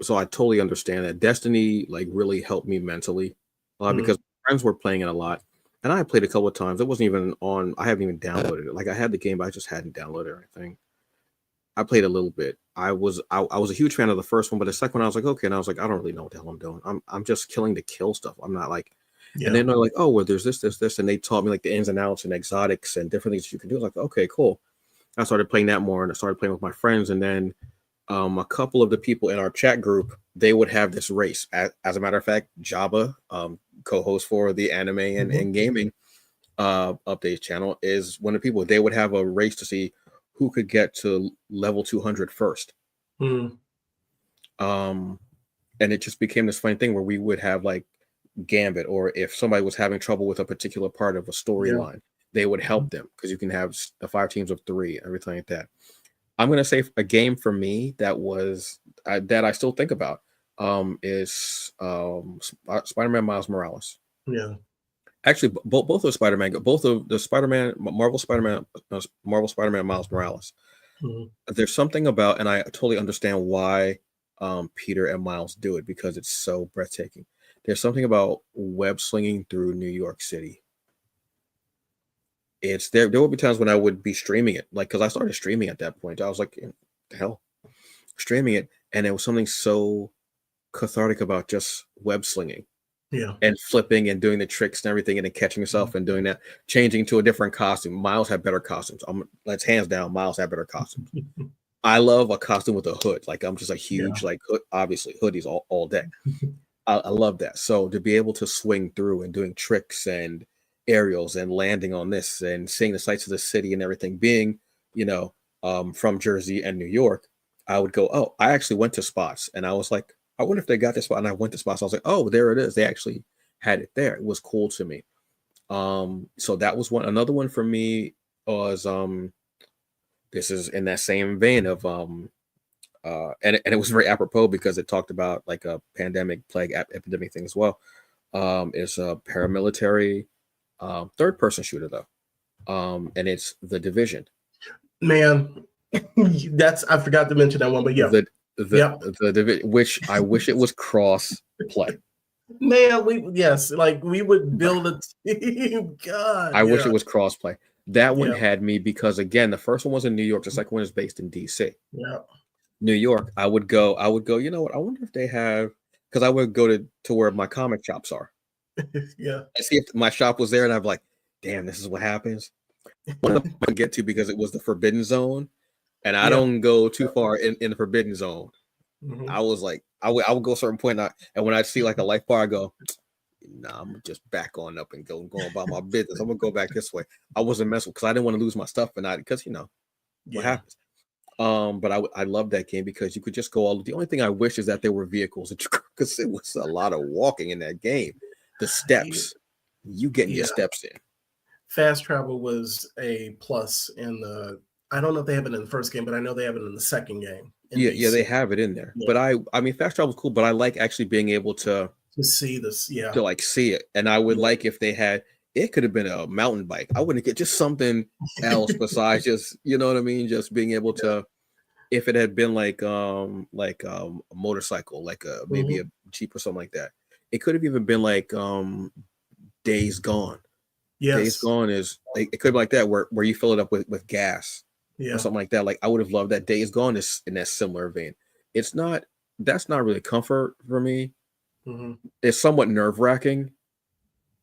So I totally understand that. Destiny like really helped me mentally because friends were playing it a lot, and I played a couple of times. It wasn't even on. I haven't even downloaded it. Like I had the game, but I just hadn't downloaded it or anything. I played a little bit. I was a huge fan of the first one, but the second one I was like, okay, and I was like, I don't really know what the hell I'm doing. I'm just killing to kill stuff. I'm not like, and then they're like, oh well, there's this, and they taught me like the ins and outs and exotics and different things you can do. I was like, okay, cool. I started playing that more, and I started playing with my friends, and then a couple of the people in our chat group, they would have this race. As a matter of fact, Jabba, co-host for the anime and gaming updates channel, is one of the people. They would have a race to see who could get to level 200 first. And it just became this funny thing where we would have like Gambit, or if somebody was having trouble with a particular part of a storyline, they would help them, because you can have the 5 teams of 3, everything like that. I'm gonna say a game for me that was that I still think about is Spider-Man Miles Morales. Yeah. Actually, both of Spider-Man, both of the Spider-Man, Marvel Spider-Man Miles Morales. There's something about, and I totally understand why Peter and Miles do it, because it's so breathtaking. There's something about web slinging through New York City. It's there would be times when I would be streaming it, like, because I started streaming at that point. I was like, the hell, streaming it, and it was something so cathartic about just web slinging and flipping and doing the tricks and everything, and then catching yourself and doing that, changing to a different costume. Miles had better costumes. Let's hands down, Miles had better costumes. I love a costume with a hood. Like, I'm just a huge like hood, obviously hoodies all day. I love that. So to be able to swing through and doing tricks and aerials and landing on this and seeing the sights of the city and everything, being, from Jersey and New York, I would go, oh, I actually went to spots, and I was like, I wonder if they got this spot. And I went to spots. I was like, oh, there it is. They actually had it there. It was cool to me. So that was one. Another one for me was this is in that same vein of and it was very apropos because it talked about like a pandemic, plague, epidemic thing as well. It's a paramilitary third person shooter though, and it's The Division. Man, that's I forgot to mention that one, but yeah, The the yep. the division, which I wish it was cross play. Man, we yes, like we would build a team. God, I wish it yeah, was cross play. That one yeah, had me because again, the first one was in New York, the second one is based in DC. yeah, New York, I would go, you know what? I wonder if they have because I would go to where my comic shops are. yeah, I see if my shop was there and I'm like, damn, this is what happens. One of them I get to because it was the forbidden zone, and I yeah. don't go too far in the forbidden zone. Hmm. I was like, I would go a certain point, and when I see like a life bar, I go, nah, I'm just back on up and going about my business. I'm gonna go back this way. I wasn't messing because I didn't want to lose my stuff, and I because what Yeah, happens. But I love that game because you could just go all. The only thing I wish is that there were vehicles because it was a lot of walking in that game. The yeah, steps, you getting your yeah. steps in. Fast travel was a plus in the. I don't know if they have it in the first game, but I know they have it in the second game in Yeah, DC. they have it in there. Yeah, But I mean, fast travel is cool. But I like actually being able to see this. Yeah, to like see it. And I would yeah, like if they had it could have been a mountain bike. I wouldn't get just something else besides just what I mean, just being able yeah. to if it had been like a motorcycle, like maybe a Hmm. Jeep or something like that. It could have even been like Days Gone. Days Yes. Gone is it could be like that where you fill it up with gas or Yeah. something like that. Like I would have loved that. Days Gone is in that similar vein. It's not that's not really comfort for me. Hmm. It's somewhat nerve-wracking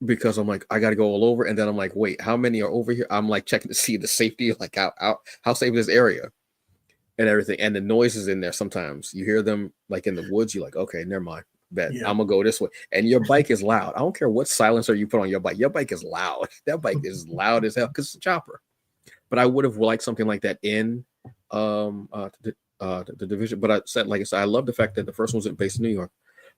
because I'm like, I got to go all over, and then I'm like, wait, how many are over here? I'm like checking to see the safety, like how safe is this area and everything, and the noises in there. Sometimes you hear them like in the woods. You're like, okay, never mind. Bet Yeah. I'm gonna go this way. And your bike is loud. I don't care what silencer you put on your bike. Your bike is loud. That bike is loud as hell because it's a chopper. But I would have liked something like that in the division. But I said, like I said, I love the fact that the first one's based in New York,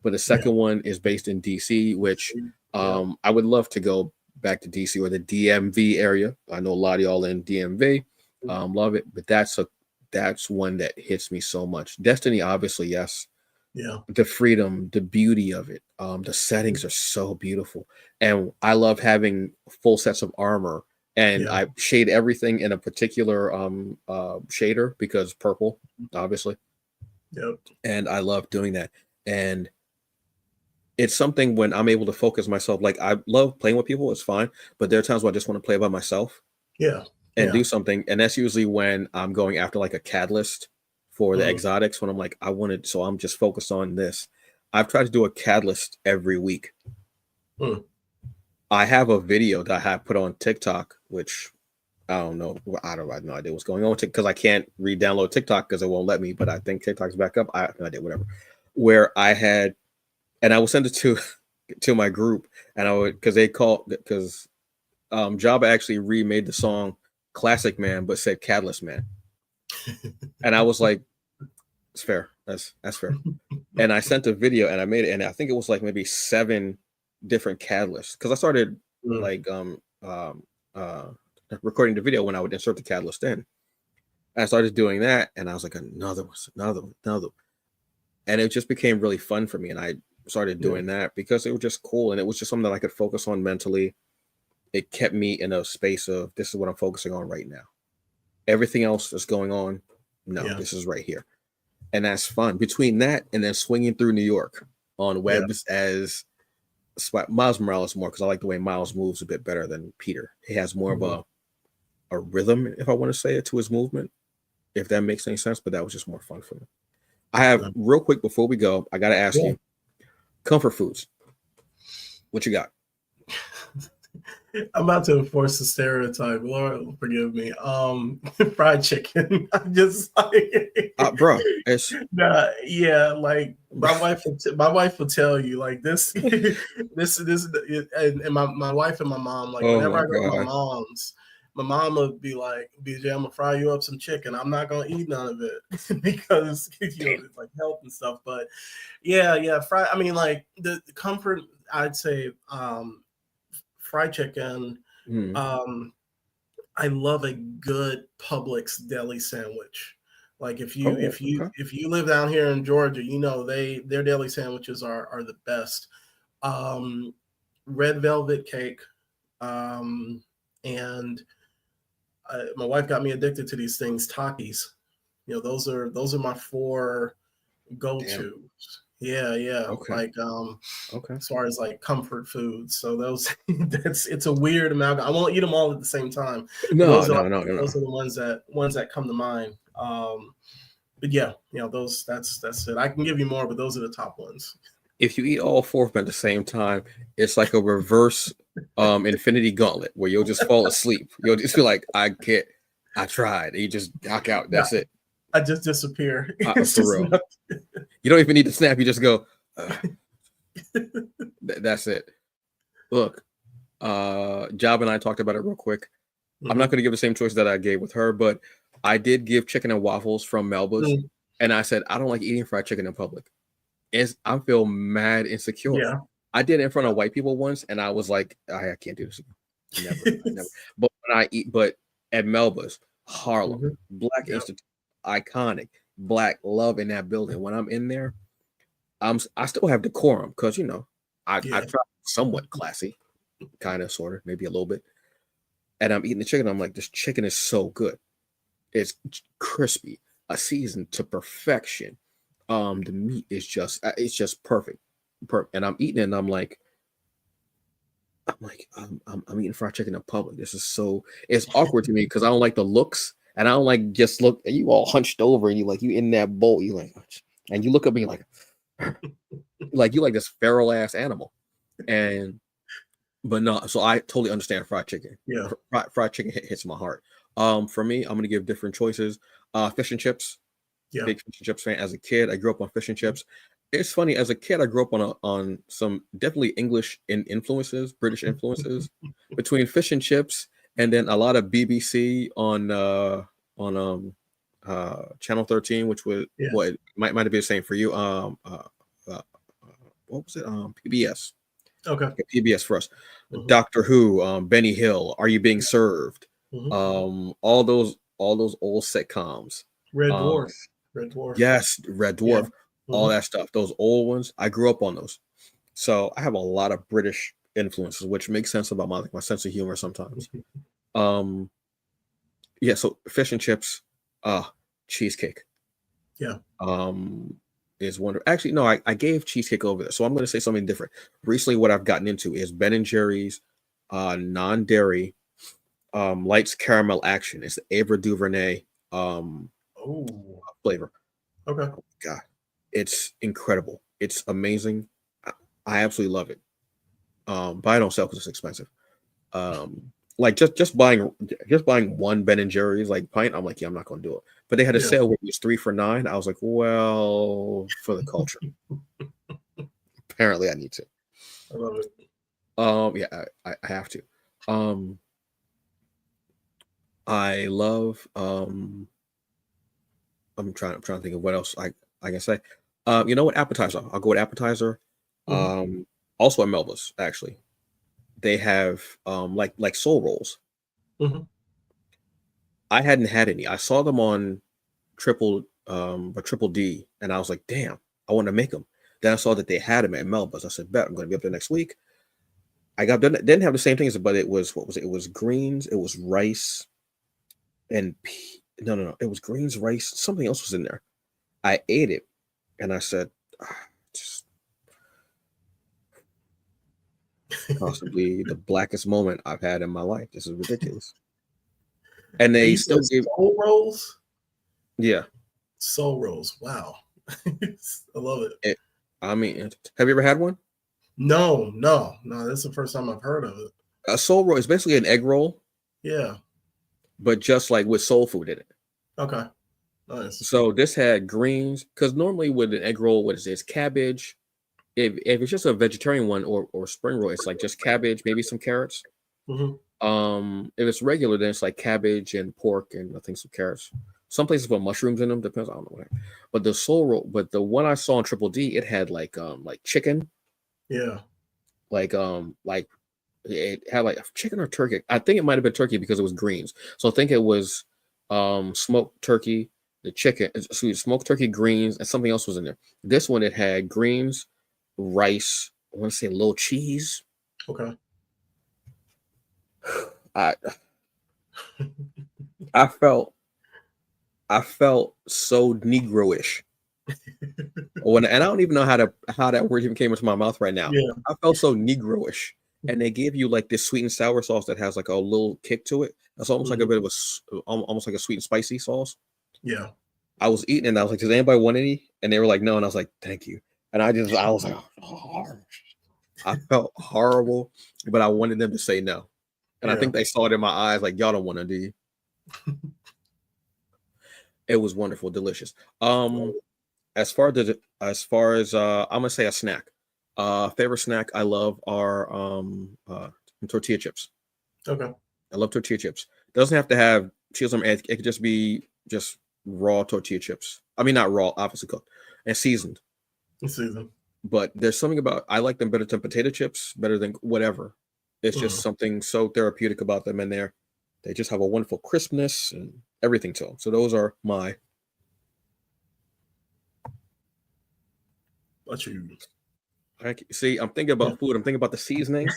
but the Yeah. second one is based in DC, which Yeah. I would love to go back to DC or the DMV area. I know a lot of y'all in DMV, love it, but that's one that hits me so much. Destiny, obviously, yes. Yeah. The freedom, the beauty of it, the settings are so beautiful, and I love having full sets of armor. And Yeah. I shade everything in a particular shader because purple, obviously, Yep. and I love doing that. And it's something when I'm able to focus myself. Like I love playing with people, it's fine, but there are times where I just want to play by myself Yeah. and Yeah. do something. And that's usually when I'm going after like a catalyst for the Mm. exotics when I'm like, I wanted, so I'm just focused on this. I've tried to do a catalyst every week. Mm. I have a video that I have put on TikTok, which I don't know. I don't I have no idea what's going on with it because I can't re-download TikTok because it won't let me, but I think TikTok's back up. I have no idea, whatever. Where I had, and I will send it to to my group, and I would because they call because Jabba actually remade the song "Classic Man" but said "Catalyst Man," and I was like, "It's fair. That's fair." And I sent a video and I made it, and I think it was like maybe 7 different catalysts because I started Mm. like uh recording the video when I would insert the catalyst in. I started doing that, and I was like, another one, another one, another one. And it just became really fun for me. And I started Yeah. doing that because it was just cool. And it was just something that I could focus on mentally. It kept me in a space of this is what I'm focusing on right now. Everything else that's going on, no, Yeah. this is right here. And that's fun. Between that and then swinging through New York on Yeah. webs as Miles Morales more because I like the way Miles moves a bit better than Peter. He has more of Mhm. a rhythm, if I want to say it, to his movement, if that makes any sense. But that was just more fun for me. I have No. real quick before we go, I gotta ask Yeah. you, comfort foods. What you got? I'm about to enforce the stereotype. Lord forgive me. Fried chicken. I'm just like Bro, it's nah, yeah, like my wife will tell you like this this and my wife and my mom, like oh whenever my I go to god. my mom would be like, BJ, I'm gonna fry you up some chicken. I'm not gonna eat none of it because Damn. it's like health and stuff. But yeah, fry. I mean, like the comfort, I'd say fried chicken. Hmm. Um, I love a good Publix deli sandwich. Like if you Oh, if you okay. if you live down here in Georgia, you know their deli sandwiches are the best. Um, red velvet cake, and my wife got me addicted to these things, Takis. You know, those are my four go Damn. tos. Yeah, yeah. Okay. Like Okay. as far as like comfort foods. So those it's a weird amount. I won't eat them all at the same time, but No, no, no, no. those are the ones that come to mind. But yeah, that's it. I can give you more, but those are the top ones. If you eat all four of them at the same time, it's like a reverse infinity gauntlet where you'll just fall asleep. You'll just feel like I can't. I tried. And you just knock out. Yeah, That's it. I just disappear. It's For just real. not. You don't even need to snap. You just go. That's it. Look, Job and I talked about it real quick. I'm not Mhm. going to give the same choice that I gave with her, but I did give chicken and waffles from Melba's, Mm, and I said I don't like eating fried chicken in public. I feel mad insecure. yeah. I did it in front of white people once, and I was like, I can't do this again. Never. But when I eat, but at Melba's, Harlem, Mhm. Black Yeah. Institute, iconic, Black love in that building. When I'm in there, I still have decorum because I Yeah. try somewhat classy, kind of, sort of, maybe a little bit. And I'm eating the chicken. I'm like, this chicken is so good. It's crispy, seasoned to perfection. The meat is it's just perfect. And I'm eating it, and I'm eating fried chicken in public. This is it's awkward to me because I don't like the looks, and I don't like just look. And you all hunched over, and you in that bowl. You like, and you look up and you're like you like this feral ass animal. And but no, so I totally understand fried chicken. Yeah. Fried chicken hits my heart. For me, I'm gonna give different choices. Fish and chips. Yeah. Big fish and chips fan. As a kid, I grew up on fish and chips. It's funny, as a kid, I grew up on some definitely English influences, British influences, between fish and chips, and then a lot of BBC on Channel 13, which was Yeah. what might have been the same for you. Uh, what was it? PBS. Okay. PBS for us. Hmm. Doctor Who, Benny Hill, Are You Being Served? Hmm. All those old sitcoms. Red Um, Dwarf. Red Dwarf. yes, Red Yeah. Dwarf, all Hmm. that stuff. Those old ones, I grew up on those. So I have a lot of British influences, which makes sense about my sense of humor sometimes. Um, yeah, so fish and chips, uh, cheesecake. Yeah. Um, is wonderful. Actually, no, I gave cheesecake over there. So I'm gonna say something different. Recently, what I've gotten into is Ben and Jerry's non-dairy lights caramel action. It's the Ava DuVernay Oh. flavor. Okay. God, it's incredible. It's amazing. I, I absolutely love it. But I don't sell because it's expensive. Like just buying one Ben and Jerry's like pint. I'm like, yeah, I'm not gonna do it. But they had a Yeah. sale where it was 3 for $9. I was like, well, for the culture, apparently I need to. I love it. Yeah, I have to. Um, I love. I'm trying to think of what else I can say. You know what? Appetizer. I'll go with appetizer. Hmm. Um, Also at Melba's, actually, they have like soul rolls. Hmm. I hadn't had any. I saw them on Triple D, and I was like, damn, I want to make them. Then I saw that they had them at Melba's. I said, bet I'm going to be up there next week. I got didn't have the same things, but it was what was it? It was greens, it was rice, and no. It was greens, rice, something else was in there. I ate it, and I said, just possibly the blackest moment I've had in my life. This is ridiculous. And And they you said still give, soul rolls? yeah. Soul rolls. Wow. I love it. It, I mean, have you ever had one? No, no, no. This is the first time I've heard of it. A soul roll is basically an egg roll, Yeah. but just like with soul food in it. Okay. Nice. So this had greens, because normally with an egg roll, what is it? It's cabbage. If it's just a vegetarian one or spring roll, it's like just cabbage, maybe some carrots. Hmm. If it's regular, then it's like cabbage and pork and I think some carrots. Some places put mushrooms in them, depends. I don't know what. But the soul roll, but the one I saw in Triple D, it had like chicken, Yeah. like it had like chicken or turkey. I think it might have been turkey because it was greens. So I think it was smoked turkey, the chicken, sweet smoked turkey greens, and something else was in there. This one it had greens, rice. I want to say a little cheese. Okay. I I felt I felt so Negro-ish when, and I don't even know how that word even came into my mouth right now. Yeah. I felt so Negro-ish, and they gave you like this sweet and sour sauce that has like a little kick to it. That's almost like a Mhm. bit of almost like a sweet and spicy sauce. Yeah. I was eating and I was like, "Does anybody want any?" And they were like, "No," and I was like, "Thank you." And I was like, oh, I felt horrible, but I wanted them to say no, and I Yeah. think they saw it in my eyes, like, "Y'all don't want to, do you?" It was wonderful, delicious. Well, As far as I'm gonna say a snack. Favorite snack I love are tortilla chips. okay. I love tortilla chips. Doesn't have to have cheese on it. It could just be just raw tortilla chips. I mean, not raw, obviously cooked and seasoned. Season. But there's something about I like them better than potato chips, better than whatever. It's just Mhm. something so therapeutic about them, and they just have a wonderful crispness and everything to them. So those are my. But you. See, I'm thinking Yeah. about food. I'm thinking about the seasoning,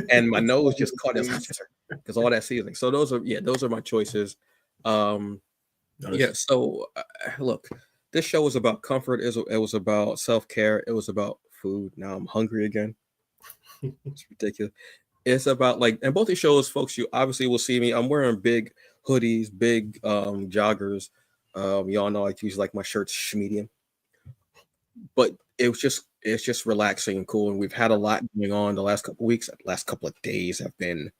and my It's nose all just caught this things. because all that seasoning. So those are my choices. Um, yeah. Nice. So look, this show was about comfort. It was about self care. It was about food. Now I'm hungry again. It's ridiculous. It's about like, and both these shows, folks, you obviously will see me. I'm wearing big hoodies, big joggers. Y'all know I usually like my shirts medium, but it's just relaxing and cool. And we've had a lot going on the last couple weeks. The last couple of days have been,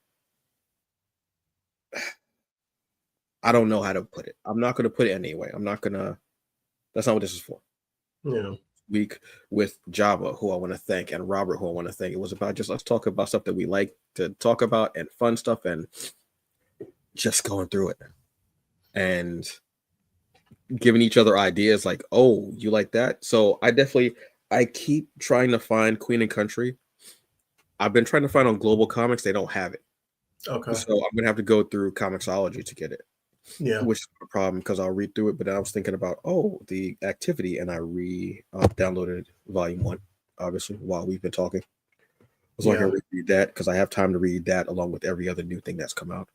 I don't know how to put it. I'm not gonna put it anyway. I'm not gonna. That's not what this is for. Yeah. Week with Java, who I want to thank, and Robert, who I want to thank. It was about just let's talk about stuff that we like to talk about and fun stuff and just going through it and giving each other ideas like, oh, you like that? So I keep trying to find Queen and Country. I've been trying to find on Global Comics, they don't have it. Okay. So I'm gonna have to go through Comixology to get it, Yeah. which is a problem because I'll read through it. But then I was thinking about the activity, and I downloaded Volume 1, obviously while we've been talking. So I can Yeah. read that because I have time to read that along with every other new thing that's come out.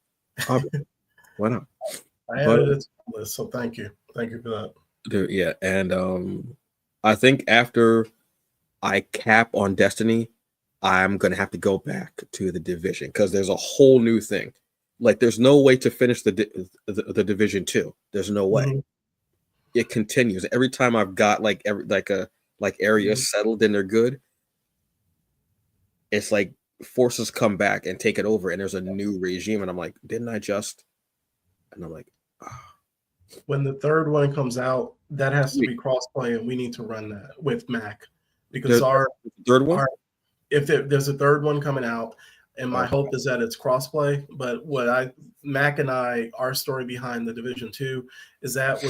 Obviously, why not? I But added it to the list, so thank you. Thank you for that. yeah, and I think after I cap on Destiny, I'm gonna have to go back to the Division because there's a whole new thing. Like, there's no way to finish the Division 2. There's no way. Mhm. It continues every time I've got like every like Mhm. areas settled and they're good. It's like forces come back and take it over, and there's a new regime, and I'm like, didn't I just? And I'm like, ah, When the third one comes out, that has to wait, be crossplay, and we need to run that with Mac because the third one? our if there's a third one coming out, and my Oh, hope is that it's crossplay. But what I Mac and I, our story behind the Division 2 is that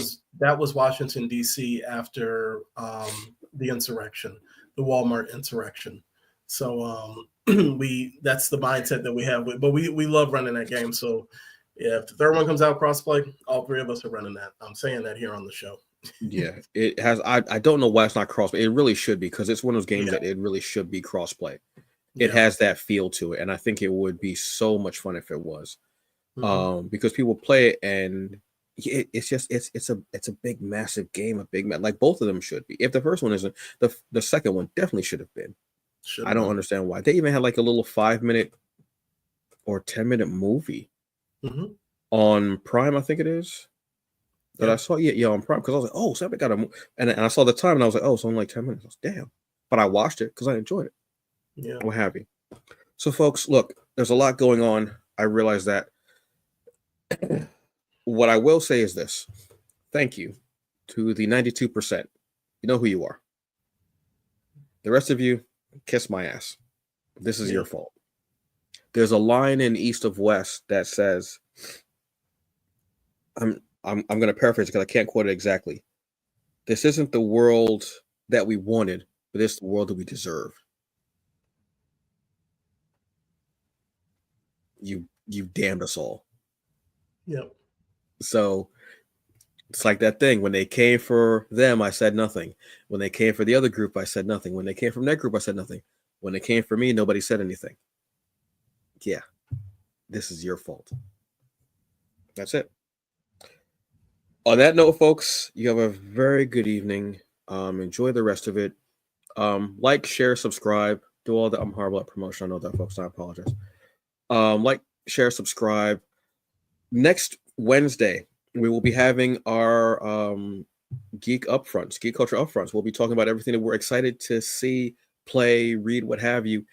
was Washington D.C. after the insurrection, the Walmart insurrection. So we that's the mindset that we have. But we love running that game. So yeah, if the third one comes out crossplay, all three of us are running that. I'm saying that here on the show. yeah, it has. I don't know why it's not crossplay. It really should be because it's one of those games Yeah, that it really should be crossplay. It yeah. has that feel to it, and I think it would be so much fun if it was. Hmm. Because people play it, and it's just it's a big massive game, a like both of them should be. If the first one isn't, the second one definitely should have been. Should I have don't been. understand why they even had like a little 5 minute or 10 minute movie Hmm. on Prime, I think it is. That I Yeah, saw, yeah, on Prime because I was like, oh, somebody got and I saw the time and I was like, oh, it's only like 10 minutes. I was, damn, but I watched it because I enjoyed it. yeah. What have you? So, folks, look, there's a lot going on. I realize that. What I will say is this: thank you to the 92%. You know who you are. The rest of you, kiss my ass. This is Yeah. your fault. There's a line in East of West that says, I'm going to paraphrase it because I can't quote it exactly. This isn't the world that we wanted, but it's the world that we deserve. You damned us all. Yep. So It's like that thing. When they came for them, I said nothing. When they came for the other group, I said nothing. When they came from that group, I said nothing. When they came for me, nobody said anything. Yeah, this is your fault. That's it. On that note, folks, you have a very good evening. Enjoy the rest of it. Like, share, subscribe. Do all that. I'm horrible at promotion. I know that, folks. I apologize. Like, share, subscribe. Next Wednesday, we will be having our geek upfronts, geek culture upfronts. We'll be talking about everything that we're excited to see, play, read, what have you,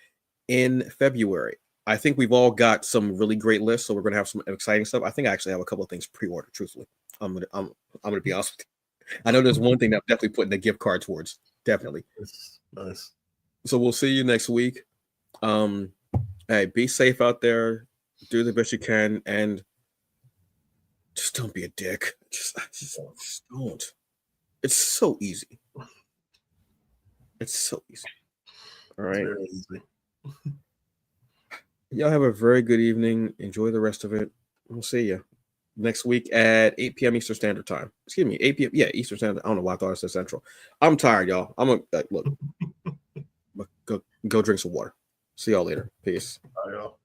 in February. I think we've all got some really great lists, so we're gonna have some exciting stuff. I think I actually have a couple of things pre-ordered. Truthfully, I'm gonna be honest with you. I know there's one thing that I'm definitely putting the gift card towards. Definitely. Nice. So we'll see you next week. Hey, be safe out there. Do the best you can, and just don't be a dick. Just don't. It's so easy. It's so easy. All It's right. very easy. Y'all have a very good evening. Enjoy the rest of it. We'll see you next week at 8 p.m. Eastern Standard Time. Excuse me, 8 p.m. Yeah, Eastern Standard. I don't know why I thought it said Central. I'm tired, y'all. I'm gonna look. Go drink some water. See y'all later. Peace. Bye, y'all.